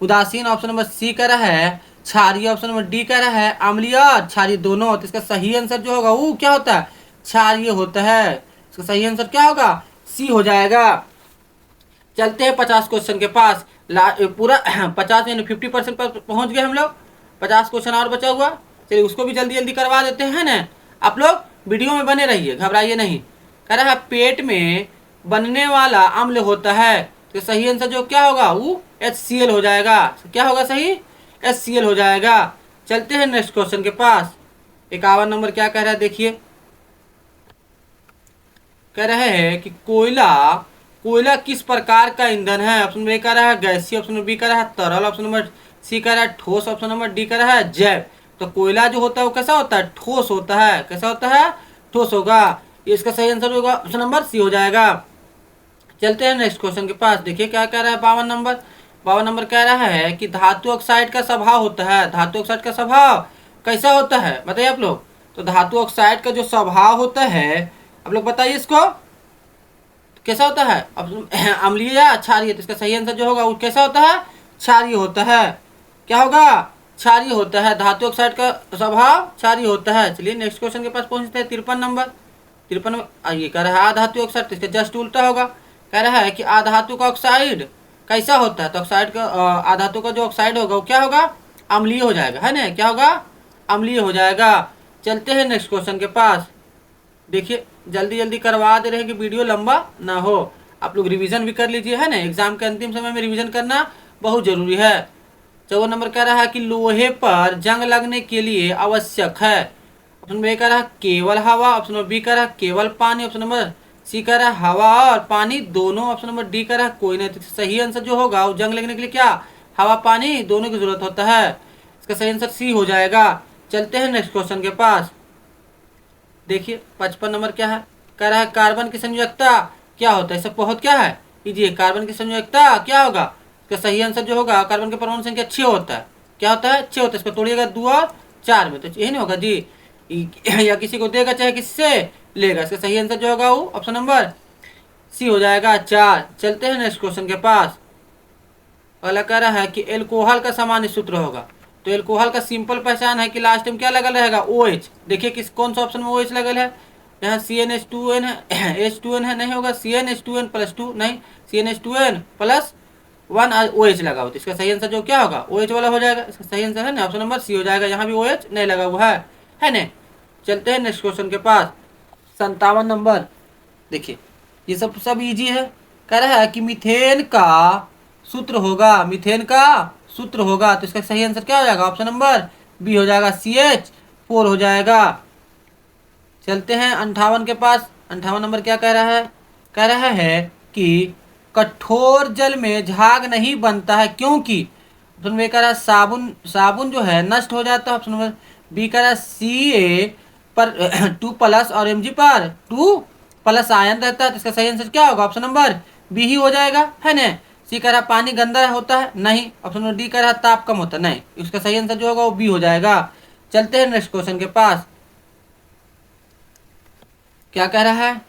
उदासीन, ऑप्शन नंबर सी का रहा है क्षारीय, ऑप्शन नंबर डी का रहा है अम्लीय और क्षारीय दोनों। तो इसका सही आंसर जो होगा वो क्या होता है, क्षारीय होता है। इसका सही आंसर क्या होगा, सी हो जाएगा। चलते हैं 50 क्वेश्चन के पास। पूरा 50 यानी 50% पर पहुंच गए हम लोग। 50 क्वेश्चन और बचा हुआ, चलिए उसको भी जल्दी जल्दी करवा देते हैं ना। आप लोग वीडियो में बने रहिए, घबराइए नहीं। कह रहा है पेट में बनने वाला अम्ल होता है, तो सही आंसर जो क्या होगा वो HCl हो जाएगा। क्या होगा सही, HCl हो जाएगा। चलते हैं नेक्स्ट क्वेश्चन के पास। 51 नंबर क्या कह रहा है देखिए, कह रहे हैं कि कोयला किस प्रकार का ईंधन है। ऑप्शन नंबर ए का रहा है गैसीय, ऑप्शन नंबर बी का रहा है तरल, ऑप्शन नंबर सी का रहा है ठोस, ऑप्शन नंबर डी का रहा है जैव। तो कोयला जो होता है वो कैसा होता है, ठोस होता है। कैसा होता है, ठोस होगा। इसका सही आंसर होगा ऑप्शन नंबर सी हो जाएगा। चलते हैं नेक्स्ट क्वेश्चन के पास। देखिए क्या कह रहा है 52 नंबर कह रहा है कि धातु ऑक्साइड का स्वभाव होता है। धातु ऑक्साइड का स्वभाव कैसा होता है बताइए आप लोग। तो धातु ऑक्साइड का जो स्वभाव होता है आप लोग बताइए इसको कैसा होता है, अम्लीय या क्षारीय। तो इसका सही आंसर जो होगा वो कैसा होता है, क्षारीय होता है। क्या होगा, क्षारीय होता है। धातु ऑक्साइड का स्वभाव क्षारीय होता है। चलिए नेक्स्ट क्वेश्चन के पास पहुंचते हैं। 53 नंबर ये कह रहा है आधातु ऑक्साइड, तो इसका जस्ट उल्टा होगा। कह रहा है कि आधातु का ऑक्साइड कैसा होता है। तो ऑक्साइड का आधातु का जो ऑक्साइड होगा वो क्या होगा, अम्लीय हो जाएगा, है ना, क्या होगा, अम्लीय हो जाएगा। चलते हैं नेक्स्ट क्वेश्चन के पास। देखिए जल्दी जल्दी करवा दे रहे हैं कि वीडियो लंबा ना हो। आप लोग रिवीजन भी कर लीजिए, है ना, एग्जाम के अंतिम समय में रिवीजन करना बहुत जरूरी है। 54 नंबर कह रहा है कि लोहे पर जंग लगने के लिए आवश्यक है। ऑप्शन नंबर ए कह रहा है केवल हवा, ऑप्शन नंबर बी कह रहा है केवल पानी, ऑप्शन नंबर सी कह रहा है हवा और पानी दोनों, ऑप्शन नंबर डी कह रहा है कोई नहीं। तो सही आंसर जो होगा वो जंग लगने के लिए क्या, हवा पानी दोनों की जरूरत होता है। इसका सही आंसर सी हो जाएगा। चलते हैं नेक्स्ट क्वेश्चन के पास। देखिए 55 नंबर क्या है, कह रहा है कार्बन की संयोजकता क्या होता है। सब बहुत क्या है कीजिए, कार्बन की संयोजकता क्या होगा। इसका सही आंसर जो होगा कार्बन के परमाणु संख्या 6 होता है। क्या होता है, 6 होता है। इसको तोड़िएगा 2 और 4 में, तो यही नहीं होगा जी, या किसी को देगा चाहे किसी से लेगा। इसका सही आंसर जो होगा वो ऑप्शन नंबर सी हो जाएगा 4। चलते हैं नेक्स्ट क्वेश्चन के पास। अगला कह रहा है कि एल्कोहल का सामान्य सूत्र होगा। तो एल्कोहल का सिंपल पहचान है कि लास्ट में क्या लगा रहेगा, OH। देखिए किस कौन सा ऑप्शन में OH लगल है, यहाँ CnH2n है, H2n है, नहीं होगा CnH2n प्लस 2, नहीं CnH2n प्लस 1 OH लगा हो, तो इसका सही आंसर जो क्या होगा OH वाला हो जाएगा। इसका सही आंसर है ना ऑप्शन नंबर सी हो जाएगा, यहाँ भी OH नहीं लगा हुआ है ना। चलते हैं नेक्स्ट क्वेश्चन के पास, 57 नंबर। देखिए ये सब सब इजी है, कह रहा है कि मीथेन का सूत्र होगा, मीथेन का सूत्र होगा, तो इसका सही आंसर क्या हो जाएगा, ऑप्शन नंबर बी हो जाएगा, CH4 हो जाएगा। चलते हैं 58 के पास, 58 नंबर क्या कह रहा है, कह रहा है कि कठोर जल में झाग नहीं बनता है क्योंकि, ऑप्शन में कह रहा है साबुन, साबुन जो है नष्ट हो जाता है। ऑप्शन नंबर बी कह रहा है CA पर 2 प्लस और Mg पर 2 प्लस आयन रहता है, तो इसका सही आंसर क्या होगा, ऑप्शन नंबर बी ही हो जाएगा, है ना। सी कह रहा है पानी गंदा होता है, नहीं। ऑप्शन नंबर डी कह रहा है ताप कम होता है, नहीं। इसका सही आंसर जो होगा वो बी हो जाएगा। चलते हैं नेक्स्ट क्वेश्चन के पास, क्या कह रहा है,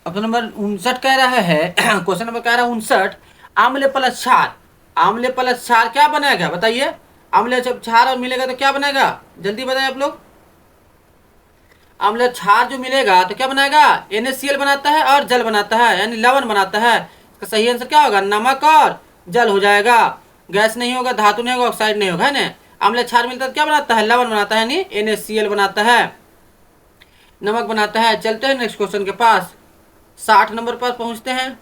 ऑप्शन नंबर 59 कह रहा है क्वेश्चन नंबर कह रहा है 59, आम्ल प्लस क्षार, आम्ल प्लस क्षार क्या बनाएगा बताइए, आम्ल जब क्षार और मिलेगा तो क्या बनेगा, जल्दी बताइए आप लोग। आम्ल क्षार जो मिलेगा तो क्या बनाएगा, NaCl बनाता है और जल बनाता है, यानी लवण बनाता है। इसका सही आंसर क्या होगा, नमक और जल हो जाएगा। गैस नहीं होगा, धातु नहीं होगा, ऑक्साइड नहीं होगा, है ना। आम्ल क्षार मिलता है तो क्या बनाता है, लवण बनाता है, यानी NaCl बनाता है, नमक बनाता है। चलते हैं नेक्स्ट क्वेश्चन के पास, 60 नंबर पर पहुंचते हैं।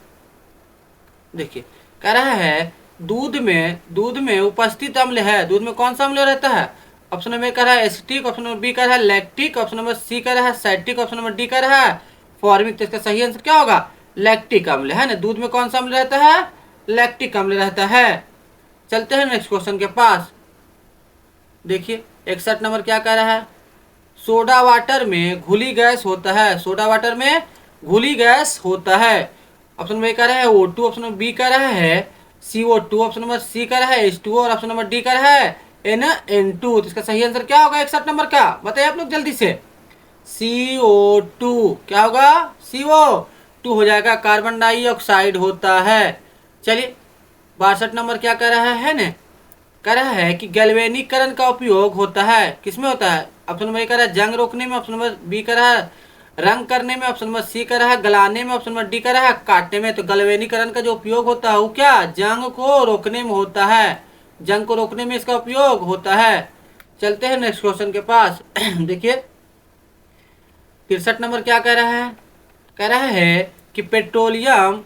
देखिए कह रहा है दूध में उपस्थित अम्ल है, दूध में कौन सा अम्ल रहता है, ऑप्शन नंबर कह रहा है एसिटिक, ऑप्शन नंबर बी कह रहा है लैक्टिक, ऑप्शन नंबर सी कह रहा है साइट्रिक, ऑप्शन नंबर डी कह रहा है फॉर्मिक। तो इसका सही आंसर क्या होगा, लैक्टिक अम्ल, है ना। दूध में कौन सा अम्ल रहता है, लैक्टिक अम्ल रहता है। चलते हैं नेक्स्ट क्वेश्चन के पास। देखिए 61 नंबर क्या कह रहा है, सोडा वाटर में घुली गैस होता है, सोडा वाटर में घुली गैस होता है। ऑप्शन में कह रहा है O2, ऑप्शन नंबर बी कह रहा है CO2, ऑप्शन नंबर सी कह रहा है H2O और ऑप्शन नंबर डी कह रहा है NN2। तो इसका सही आंसर क्या होगा 61 नंबर का, बताइए आप लोग जल्दी से। CO2 क्या होगा, CO2 हो जाएगा, कार्बन डाइऑक्साइड होता है। चलिए 62 नंबर क्या कह रहा है ना, कह रहा है कि गैल्वेनीकरण का उपयोग होता है, किसमें होता है, ऑप्शन नंबर ए कह रहा है जंग रोकने में, ऑप्शन नंबर बी कह रहा है रंग करने में, ऑप्शन नंबर सी कह रहा है गलाने में, ऑप्शन नंबर डी कह रहा है काटने में। तो गैल्वेनीकरण का जो उपयोग होता है वो क्या, जंग को रोकने में होता है, जंग को रोकने में इसका उपयोग होता है। चलते हैं नेक्स्ट क्वेश्चन के पास। देखिए 63 नंबर क्या कह रहा है, कह रहा है कि पेट्रोलियम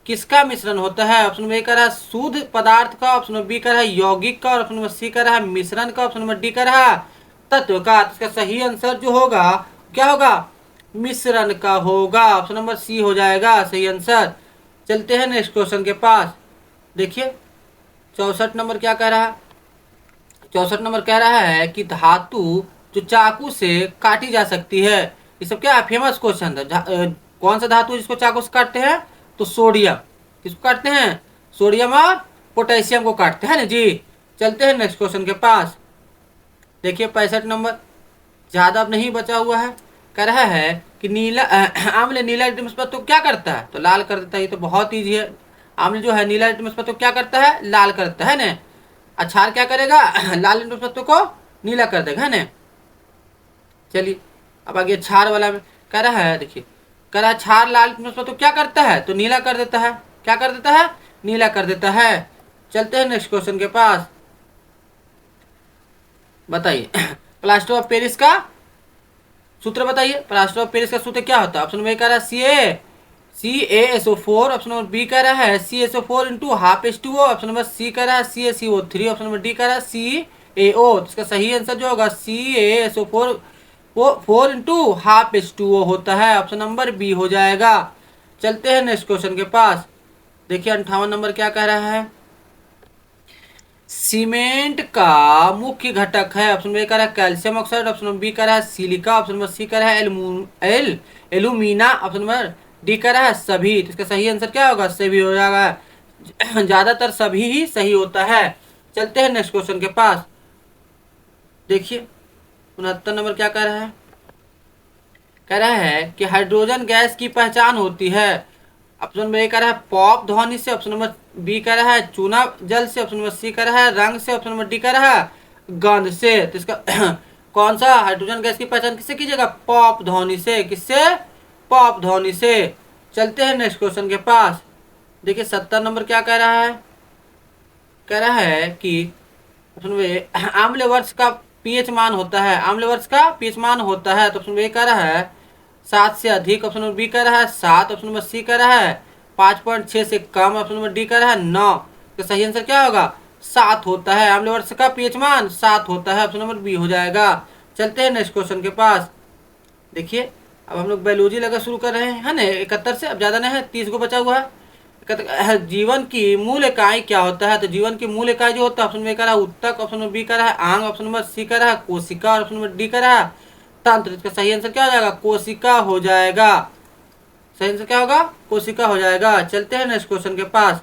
किसका मिश्रण होता है, ऑप्शन नंबर ए कह रहा है शुद्ध पदार्थ का, ऑप्शन नंबर बी कह रहा है यौगिक का, और ऑप्शन नंबर सी कह रहा है मिश्रण का, ऑप्शन नंबर डी कह रहा है तत्व का। तो इसका सही आंसर जो होगा क्या होगा, मिश्रण का होगा, ऑप्शन नंबर सी हो जाएगा सही आंसर। चलते हैं नेक्स्ट क्वेश्चन के पास। देखिए 64 नंबर क्या कह रहा है, 64 नंबर कह रहा है कि धातु जो चाकू से काटी जा सकती है, ये सब क्या फेमस क्वेश्चन है। कौन सा धातु जिसको चाकू से काटते हैं, तो सोडियम, किसको काटते हैं, सोडियम और पोटेशियम को काटते हैं ना जी। चलते हैं नेक्स्ट क्वेश्चन के पास। देखिए 65 नंबर, ज्यादा अब नहीं बचा हुआ है, कह रहा है कि नीला आम्ल नीला लिटमस पर तो क्या करता है, तो लाल कर देता है। ये तो बहुत ईजी है, आम्ल जो है नीला लिटमस पर तो क्या करता है, लाल करता है ना। अक्षार क्या करेगा, लाल लिटमस पत्तों को नीला कर देगा, है ना। चलिए अब आगे क्षार वाला में कह रहा है, देखिए कह रहा है क्षार लाल लिटमस पत्तों क्या करता है, तो नीला कर देता है, क्या कर देता है, नीला कर देता है। चलते हैं नेक्स्ट क्वेश्चन के पास। बताइए प्लास्टर ऑफ पेरिस का सूत्र बताइए, प्लास्टर ऑफ पेरिस का सूत्र क्या होता है, ऑप्शन में कह रहा है CaSO4, ऑप्शन नंबर बी कह रहा है CaSO4 into half H2O, option number C कह रहा है CaCO3, ऑप्शन नंबर डी कह रहा है CaO। तो इसका सही आंसर जो होगा CaSO4 इंटू हाफ H2O होता है, ऑप्शन नंबर बी हो जाएगा। चलते हैं नेक्स्ट क्वेश्चन के पास। देखिए 58 नंबर क्या कह रहा है, सीमेंट का मुख्य घटक है, ऑप्शन बी कह रहा है calcium oxide, option number B कह रहा है सिलिका, ऑप्शन नंबर सी कह रहा है एल्यूमिना, ऑप्शन नंबर डी कह रहा है सभी। तो इसका सही आंसर क्या होगा, सभी हो जाएगा, ज्यादातर सभी ही सही होता है। चलते हैं नेक्स्ट क्वेश्चन के पास। देखिए 69 नंबर क्या कह रहा है, कह रहा है कि हाइड्रोजन गैस की पहचान होती है, ऑप्शन नंबर ए कह रहा है पॉप ध्वनि से, ऑप्शन नंबर बी कह रहा है चूना जल से, ऑप्शन नंबर सी कह रहा है रंग से, ऑप्शन नंबर डी कह रहा है गंध से। तो इसका कौन सा हाइड्रोजन गैस की पहचान किससे कीजिएगा? पॉप ध्वनि से। किससे? पॉप ध्वनि से। चलते हैं नेक्स्ट क्वेश्चन के पास। देखिए 70 नंबर क्या कह रहा है? कह रहा है कि आम्ल वर्ष का पीएच मान होता है, आम्ल वर्ष का पीएच मान होता है। तो ऑप्शन ए कह रहा है 7 से अधिक, ऑप्शन नंबर बी कह रहा है 7, ऑप्शन नंबर सी कह रहा है 5.6 से कम, ऑप्शन नंबर डी कह रहा है 9। तो सही आंसर क्या होगा? 7 होता है। आम्ल वर्ष का पीएच मान 7 होता है, ऑप्शन नंबर बी हो जाएगा। चलते हैं नेक्स्ट क्वेश्चन के पास। देखिए अब हम लोग बायोलॉजी लगा शुरू कर रहे हैं, है ना? 71 से अब ज़्यादा नहीं है, 30 को बचा हुआ है। जीवन की मूल इकाई क्या होता है? तो जीवन की मूल इकाई जो होता है, ऑप्शन में कह रहा है उत्तक, ऑप्शन नंबर बी कह रहा है आंग, ऑप्शन नंबर सी कह रहा है कोशिका, और ऑप्शन नंबर डी कह रहा है तंत्र। इसका सही आंसर क्या हो जाएगा? कोशिका हो जाएगा। सही आंसर क्या होगा? कोशिका हो जाएगा। चलते हैं नेक्स्ट क्वेश्चन के पास।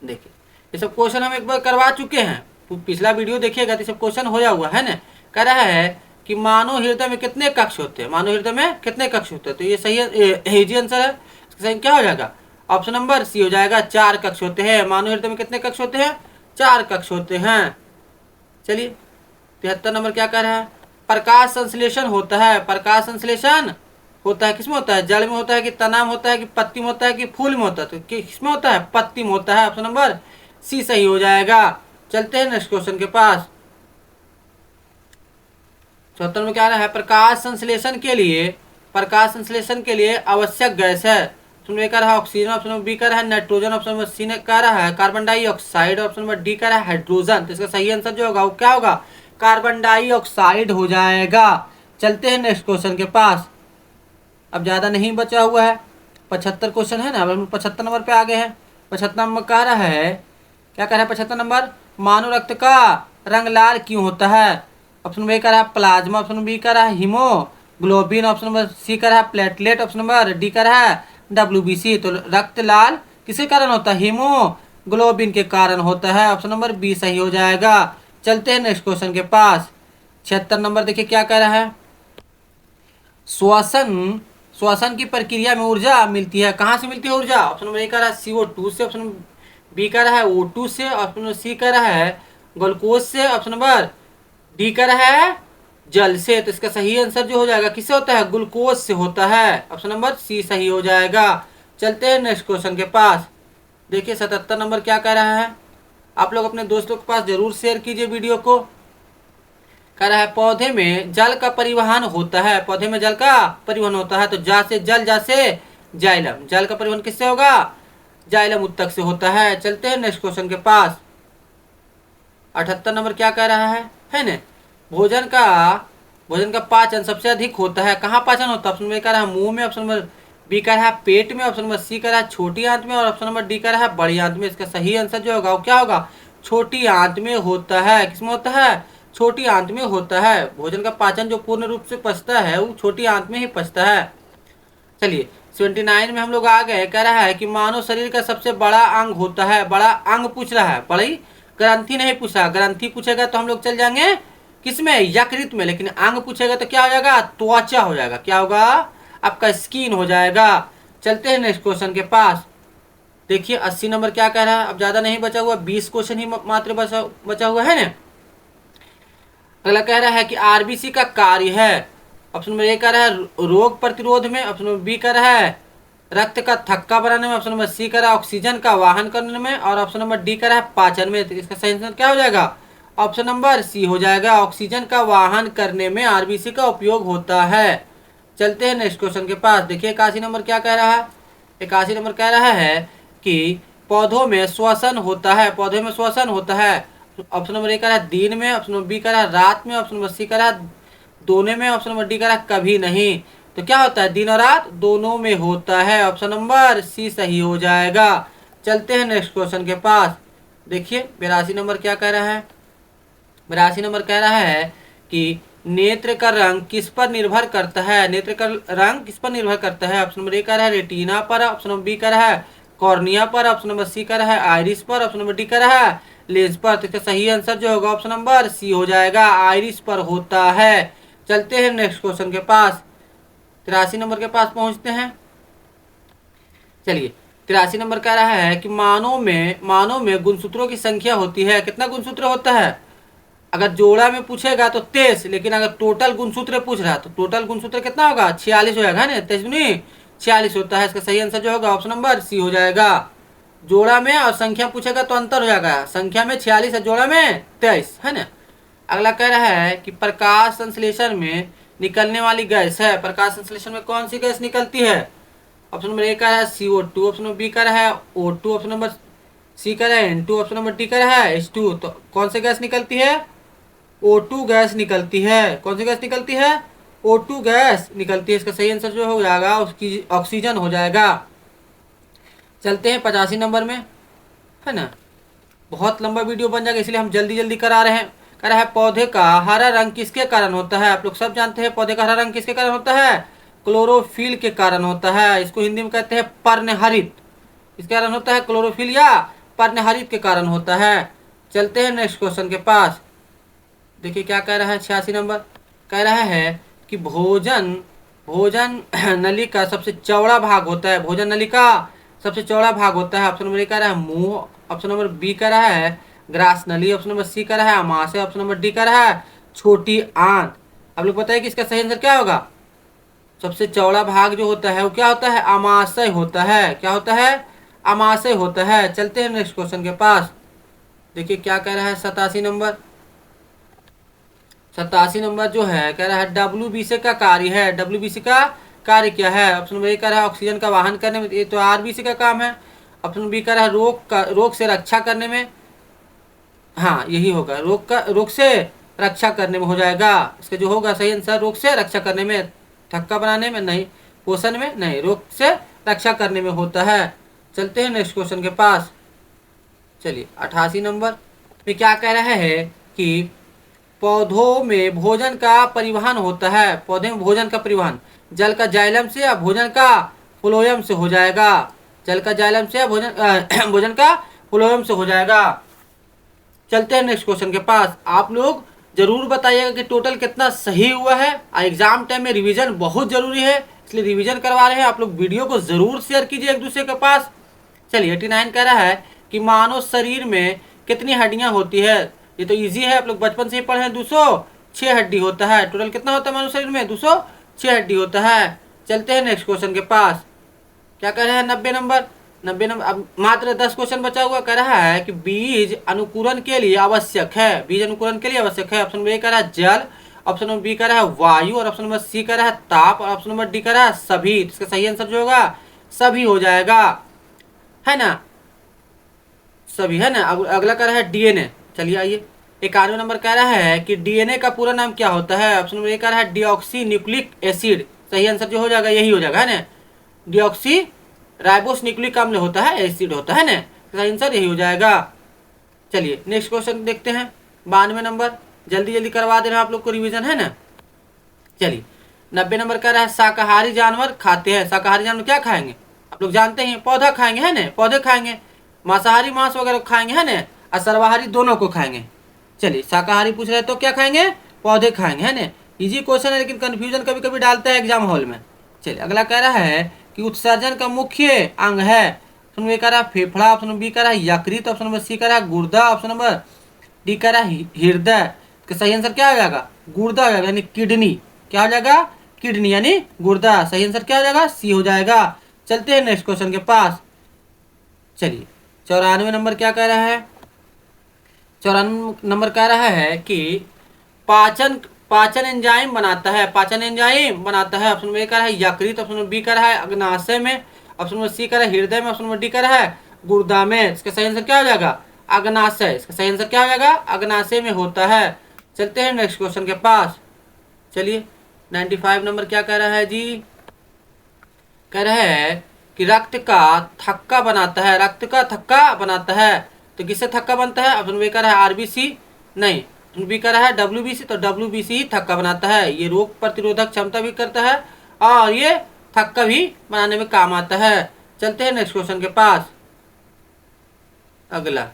देखिए ये सब क्वेश्चन हम एक बार करवा चुके हैं, पिछला वीडियो देखिएगा तो ये सब क्वेश्चन हो हुआ है ना। कह रहा है कि मानव हृदय में कितने कक्ष होते हैं? मानव हृदय में कितने कक्ष होते हैं? तो ये सही इजी आंसर है। इसका सही क्या हो जाएगा? ऑप्शन नंबर सी हो जाएगा, 4 कक्ष होते हैं। मानव हृदय में कितने कक्ष होते हैं? 4 कक्ष होते हैं। चलिए 73 नंबर क्या कह रहा है? प्रकाश संश्लेषण होता है। प्रकाश संश्लेषण होता है किसमें होता है? जल में होता है कि तना में होता है कि पत्ती में होता है कि फूल में होता है? तो किसमें होता है? पत्ती में होता है। ऑप्शन नंबर सी सही हो जाएगा। चलते हैं नेक्स्ट क्वेश्चन के पास। 74 में क्या रहा है? प्रकाश संश्लेषण के लिए आवश्यक गैस है। ऑप्शन ए का रहा ऑक्सीजन, ऑप्शन नंबर बी का रहा नाइट्रोजन, ऑप्शन नंबर सी ने कहा रहा है carbon dioxide, option number D का रहा है हाइड्रोजन। तो इसका सही आंसर जो होगा वो क्या होगा? कार्बन डाइऑक्साइड हो जाएगा। चलते हैं नेक्स्ट क्वेश्चन के पास। अब ज़्यादा नहीं बचा हुआ है, 75 क्वेश्चन है ना। अब हम 75 नंबर पे आ गए हैं। 75 नंबर कह रहा है, क्या कह रहा है 75 नंबर? मानव रक्त का रंग लाल क्यों होता है? ऑप्शन ए कह रहा है प्लाज्मा, ऑप्शन नंबर बी कह रहा है हीमोग्लोबिन, ऑप्शन नंबर सी कह रहा है प्लेटलेट, ऑप्शन नंबर डी कह रहा है WBC। तो रक्त लाल किसके कारण होता है? हीमोग्लोबिन के कारण होता है। ऑप्शन नंबर बी सही हो जाएगा। चलते हैं नेक्स्ट क्वेश्चन के पास। 76 नंबर देखिए क्या कह रहा है? श्वसन की प्रक्रिया में ऊर्जा मिलती है। कहाँ से मिलती है ऊर्जा? ऑप्शन नंबर ए कह रहा है CO2 से, ऑप्शन नंबर बी कह रहा है O2 से, ऑप्शन नंबर सी कह रहा है ग्लूकोज से, ऑप्शन नंबर डी कह रहा है जल से। तो इसका सही आंसर जो हो जाएगा किससे होता है? ग्लूकोज से होता है। ऑप्शन नंबर सी सही हो जाएगा। चलते हैं नेक्स्ट क्वेश्चन के पास। देखिए 77 नंबर क्या कह रहा है? आप लोग अपने दोस्तों के पास जरूर शेयर कीजिए वीडियो को। कह रहा है पौधे में जल का परिवहन होता है। पौधे में जल का परिवहन होता है। तो जा से जल, जा से जाइलम। जल का परिवहन किससे होगा? जाइलम उत्तक से होता है। चलते हैं नेक्स्ट क्वेश्चन के पास। 78 नंबर क्या कह रहा है ना? भोजन का पाचन सबसे अधिक होता है। कहाँ पाचन होता है? ऑप्शन में कह रहा है मुंह में, ऑप्शन नंबर बी कह रहा है पेट में, ऑप्शन नंबर सी कह रहा है छोटी आंत में, और ऑप्शन नंबर डी कह रहा है बड़ी आंत में। इसका सही आंसर जो होगा वो क्या होगा? छोटी आंत में होता है। किसमें होता है? छोटी आंत में होता है। भोजन का पाचन जो पूर्ण रूप से पचता है वो छोटी आंत में ही पचता है। चलिए 79 में हम लोग आ गए। कह रहा है कि मानव शरीर का सबसे बड़ा अंग होता है। बड़ा अंग पूछ रहा है, बड़ी ग्रंथि नहीं पूछा। ग्रंथि पूछेगा तो हम लोग चल जाएंगे किसमें? यकृत में। लेकिन अंग पूछेगा तो क्या हो जाएगा? त्वचा हो जाएगा। क्या होगा? आपका स्किन हो जाएगा। चलते हैं नेक्स्ट क्वेश्चन के पास। देखिए 80 नंबर क्या कह रहा है? अब ज्यादा नहीं बचा हुआ, 20 क्वेश्चन ही मात्र बचा हुआ है ना। अगला कह रहा है कि RBC का कार्य है। ऑप्शन नंबर ए कह रहा है रोग प्रतिरोध में, ऑप्शन नंबर बी कह रहा है रक्त का थक्का बनाने में, ऑप्शन नंबर सी कह रहा है ऑक्सीजन का वाहन करने में, और ऑप्शन नंबर डी कह रहा है पाचन में। तो इसका सही आंसर क्या हो जाएगा? ऑप्शन नंबर सी हो जाएगा। ऑक्सीजन का वाहन करने में RBC का उपयोग होता है। चलते हैं नेक्स्ट क्वेश्चन के पास। देखिए 81 नंबर क्या कह रहा है? 81 नंबर कह रहा है कि पौधों में श्वसन होता है। पौधे में श्वसन होता है। ऑप्शन नंबर ए कह रहा है दिन में, ऑप्शन नंबर बी कह रहा है रात में, ऑप्शन नंबर सी कह रहा है दोनों में, ऑप्शन नंबर डी कह रहा है कभी नहीं। तो क्या होता है? दिन और रात दोनों में होता है। ऑप्शन नंबर सी सही हो जाएगा। चलते हैं नेक्स्ट क्वेश्चन के पास। देखिए 82 नंबर क्या कह रहा है? 82 नंबर कह रहा है कि नेत्र का रंग किस पर निर्भर करता है? नेत्र का रंग किस पर निर्भर करता है? ऑप्शन नंबर ए कह रहा है रेटिना पर, ऑप्शन नंबर बी कह रहा है कॉर्निया पर, ऑप्शन नंबर सी कह रहा है आइरिस पर, ऑप्शन नंबर डी कह रहा है लेंस पर। तो इसका सही आंसर जो होगा ऑप्शन नंबर सी हो जाएगा, आइरिस पर होता है। चलते हैं नेक्स्ट क्वेश्चन के पास। 83 नंबर के पास पहुंचते हैं। चलिए 83 नंबर कह रहा है कि मानव में गुणसूत्रों की संख्या होती है, कितना गुणसूत्र होता है? अगर जोड़ा में पूछेगा तो 23, लेकिन अगर टोटल गुणसूत्र पूछ रहा है तो टोटल गुणसूत्र कितना होगा? 46 हो जाएगा ना, 23 नहीं 46 होता है। इसका सही आंसर जो होगा ऑप्शन नंबर सी हो जाएगा। जोड़ा में और संख्या पूछेगा तो अंतर हो जाएगा, संख्या में 46 है, जोड़ा में 23 है ना। अगला कह रहा है कि प्रकाश संश्लेषण में निकलने वाली गैस है, प्रकाश संश्लेषण में कौन सी गैस निकलती है? ऑप्शन नंबर ए का है CO2, ऑप्शन नंबर बी का है O2, ऑप्शन नंबर सी का है N2, ऑप्शन नंबर डी का है H2। तो कौन सी गैस निकलती है? O2 गैस निकलती है। कौन सी गैस निकलती है? O2 गैस निकलती है। इसका सही आंसर जो हो जाएगा उसकी ऑक्सीजन हो जाएगा। चलते हैं 85 नंबर में, है ना। बहुत लंबा वीडियो बन जाएगा इसलिए हम जल्दी जल्दी करा रहे हैं। कह रहा है पौधे का हरा रंग किसके कारण होता है? आप लोग सब जानते हैं पौधे का हरा रंग किसके कारण होता है? क्लोरोफिल के कारण होता है। इसको हिंदी में कहते हैं पर्णहरित। इसके कारण होता है क्लोरोफिल या पर्णहरित के कारण होता है। चलते हैं नेक्स्ट क्वेश्चन के पास। देखिए क्या कह रहा है 86 नंबर। कह रहा है कि भोजन नली का सबसे चौड़ा भाग होता है। भोजन नली का सबसे चौड़ा भाग होता है। ऑप्शन नंबर ए कह रहा है मुंह, ऑप्शन नंबर बी कह रहा है ग्रास नली, ऑप्शन नंबर सी कह रहा है अमाशय, ऑप्शन नंबर डी कह रहा है छोटी आंत। आप लोग बताइए कि इसका सही आंसर क्या होगा? सबसे चौड़ा भाग जो होता है वो क्या होता है? अमाशय होता है। क्या होता है? अमाशय होता है। चलते हैं नेक्स्ट क्वेश्चन के पास। देखिए क्या कह रहा है 87 नंबर। 87 नंबर जो है कह रहा है WBC का कार्य है। WBC का कार्य क्या है? ऑप्शन नंबर ए कह रहा है ऑक्सीजन का वाहन करने में, ये तो RBC का काम है। ऑप्शन बी कह रहा है रोग से रक्षा करने में, हाँ यही होगा, रोग से रक्षा करने में हो जाएगा। इसका जो होगा सही आंसर रोग से रक्षा करने में, थक्का बनाने में नहीं, पोषण में नहीं, रोग से रक्षा करने में होता है। चलते हैं नेक्स्ट क्वेश्चन के पास। चलिए 88 नंबर में क्या कह रहा है कि पौधों में भोजन का परिवहन होता है। पौधे में भोजन का परिवहन जल का जाइलम से या भोजन का फ्लोएम से हो जाएगा। जल का जाइलम से या भोजन का फ्लोएम से हो जाएगा। चलते हैं नेक्स्ट क्वेश्चन के पास। आप लोग जरूर बताइएगा कि टोटल कितना सही हुआ है। एग्जाम टाइम में रिवीजन बहुत जरूरी है, इसलिए रिवीजन करवा रहे हैं। आप लोग वीडियो को जरूर शेयर कीजिए एक दूसरे के पास। चलिए 89 कह रहा है कि मानव शरीर में कितनी हड्डियां होती है? ये तो इजी है, आप लोग बचपन से ही पढ़े हैं। 206 हड्डी होता है। टोटल कितना होता है मानव शरीर में? 206 हड्डी होता है। चलते हैं नेक्स्ट क्वेश्चन के पास। क्या कह रहे हैं 90 नंबर। 90 नंबर, अब मात्र 10 क्वेश्चन बचा हुआ। कह रहा है कि बीज अनुकूलन के लिए आवश्यक है। बीज अनुकूलन के लिए आवश्यक है। ऑप्शन नंबर ए कह रहा है जल, ऑप्शन नंबर बी कह रहा है वायु, और ऑप्शन नंबर सी कह रहा है ताप, और ऑप्शन नंबर डी कह रहा है सभी। इसका सही आंसर जो होगा सभी हो जाएगा, है ना, सभी, है ना। अब अगला कह रहा है DNA। चलिए आइए 91 नंबर कह रहा है कि DNA का पूरा नाम क्या होता है? ऑप्शन नंबर ए कह रहा है डिऑक्सी न्यूक्लिक एसिड। सही आंसर जो हो जाएगा यही हो जाएगा, है ना, डिऑक्सी राइबोस न्यूक्लिक अम्ल होता है, एसिड होता है ना। सही आंसर यही हो जाएगा। चलिए नेक्स्ट क्वेश्चन देखते हैं 92 नंबर। जल्दी जल्दी करवा दे रहे हैं आप लोग को रिवीजन, है ना। चलिए 90 नंबर कह रहा है शाकाहारी जानवर खाते हैं। शाकाहारी जानवर क्या खाएंगे? आप लोग जानते हैं पौधा खाएंगे, है ना, पौधे खाएंगे। मांसाहारी मांस वगैरह खाएंगे, है ना, और सर्वाहारी दोनों को खाएंगे। चलिए शाकाहारी पूछ रहे हैं तो क्या खाएंगे? पौधे खाएंगे, है ना। इजी क्वेश्चन है लेकिन कंफ्यूजन कभी कभी डालता है एग्जाम हॉल में। चलिए अगला कह रहा है कि उत्सर्जन का मुख्य अंग है। ऑप्शन नंबर ए कह रहा है फेफड़ा, ऑप्शन नंबर बी कह रहा है यकृत, ऑप्शन नंबर सी कह रहा है गुर्दा, ऑप्शन नंबर डी कह रहा है हृदय। इसका सही आंसर क्या हो जाएगा? गुर्दा हो जाएगा, यानी किडनी। क्या हो जाएगा? किडनी यानी गुर्दा। सही आंसर क्या हो जाएगा? सी हो जाएगा। चलते हैं नेक्स्ट क्वेश्चन के पास। चलिए 94 नंबर क्या कह रहा है? 94 नंबर कह रहा है कि पाचन एंजाइम बनाता है। पाचन एंजाइम बनाता है। ऑप्शन नंबर ए कह रहा है यकृत, ऑप्शन नंबर बी कह रहा है अग्नाशय में, ऑप्शन नंबर सी कह रहा है हृदय में, ऑप्शन नंबर डी कह रहा है गुर्दा में। इसका सही आंसर क्या हो जाएगा? अग्नाशय। इसका सही आंसर क्या हो जाएगा? अग्नाशय में होता है। चलते हैं नेक्स्ट क्वेश्चन के पास। चलिए 95 नंबर क्या कह रहा है जी? कह रहा है कि रक्त का थक्का बनाता है। रक्त का थक्का बनाता है तो किससे थक्का बनता है? ऑप्शन बी कह रहा है आरबीसी, नहीं, बी कह रहा है WBC, तो WBC ही थक्का बनाता है। ये रोग प्रतिरोधक क्षमता भी करता है और ये थक्का भी बनाने में काम आता है। चलते हैं नेक्स्ट क्वेश्चन के पास। अगला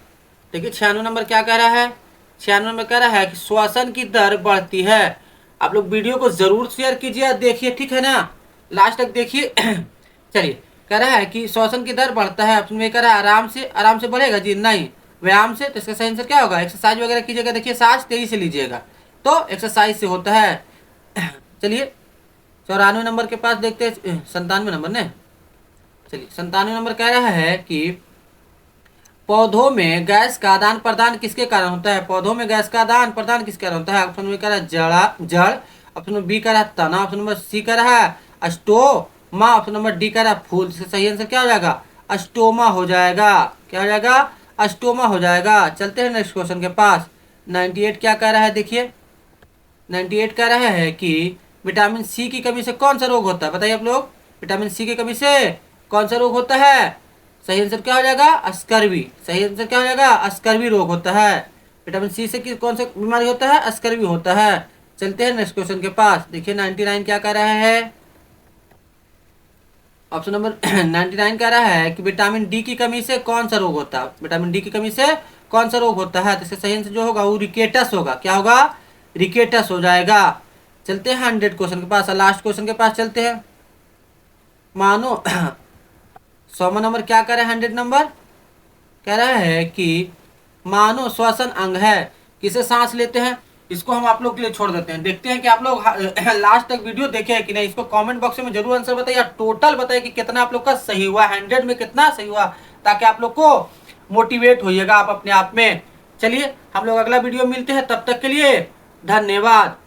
देखिए 96 नंबर क्या कह रहा है? 96 नंबर कह रहा है कि श्वसन की दर बढ़ती है। आप लोग वीडियो को जरूर शेयर कीजिए, देखिए, ठीक है ना, लास्ट तक देखिए। चलिए कह रहा है कि श्वसन की दर बढ़ता है, ऑप्शन में कह रहा है आराम से बढ़ेगा जी, नहीं व्यायाम से। तो इसका सही आंसर क्या होगा, एक्सरसाइज वगैरह कीजिएगा। देखिए सांस तेजी से लीजिएगा तो एक्सरसाइज से होता है। चलिए 94 नंबर के पास देखते हैं, 97 नंबर ने, चलिए 97 नंबर कह रहा है कि पौधों में गैस का आदान प्रदान किसके कारण होता है। पौधों में गैस का आदान प्रदान किसके कारण होता है। ऑप्शन में कह रहा है जड़, ऑप्शन नंबर बी कह रहा है तना, ऑप्शन नंबर सी कह रहा है स्टोमा, ऑप्शन नंबर डी कह रहा है फूल। इसका सही आंसर क्या हो जाएगा, स्टोमा हो जाएगा। क्या हो जाएगा, स्टोमा हो जाएगा। चलते हैं नेक्स्ट क्वेश्चन के पास। 98 क्या कह रहा है, देखिए 98 कह रहा है कि विटामिन सी की कमी से कौन सा रोग होता है। बताइए आप लोग, विटामिन सी की कमी से कौन सा रोग होता है। सही आंसर क्या हो जाएगा, स्कर्वी। सही आंसर क्या हो जाएगा, स्कर्वी रोग होता है। विटामिन सी से कौन सा बीमारी होता है, स्कर्वी होता है। चलते हैं नेक्स्ट क्वेश्चन के पास। देखिए 99 क्या कह रहा है, ऑप्शन नंबर 99 कह रहा है कि विटामिन डी की कमी से कौन सा रोग होता है। विटामिन डी की कमी से कौन सा रोग होता है। तो इसका सही आंसर जो होगा वो रिकेटस होगा। क्या होगा, रिकेटस हो जाएगा। चलते हैं 100 क्वेश्चन के पास, लास्ट क्वेश्चन के पास चलते हैं। मानो 100 नंबर क्या कह रहा है, 100 नंबर कह रहा है कि मानो श्वसन अंग है किसे सांस लेते हैं। इसको हम आप लोग के लिए छोड़ देते हैं, देखते हैं कि आप लोग लास्ट तक वीडियो देखे हैं कि नहीं। इसको कमेंट बॉक्स में जरूर आंसर बताइए, टोटल बताइए कि कितना आप लोग का सही हुआ, 100 में कितना सही हुआ, ताकि आप लोग को मोटिवेट होइएगा आप अपने आप में। चलिए हम लोग अगला वीडियो मिलते हैं, तब तक के लिए धन्यवाद।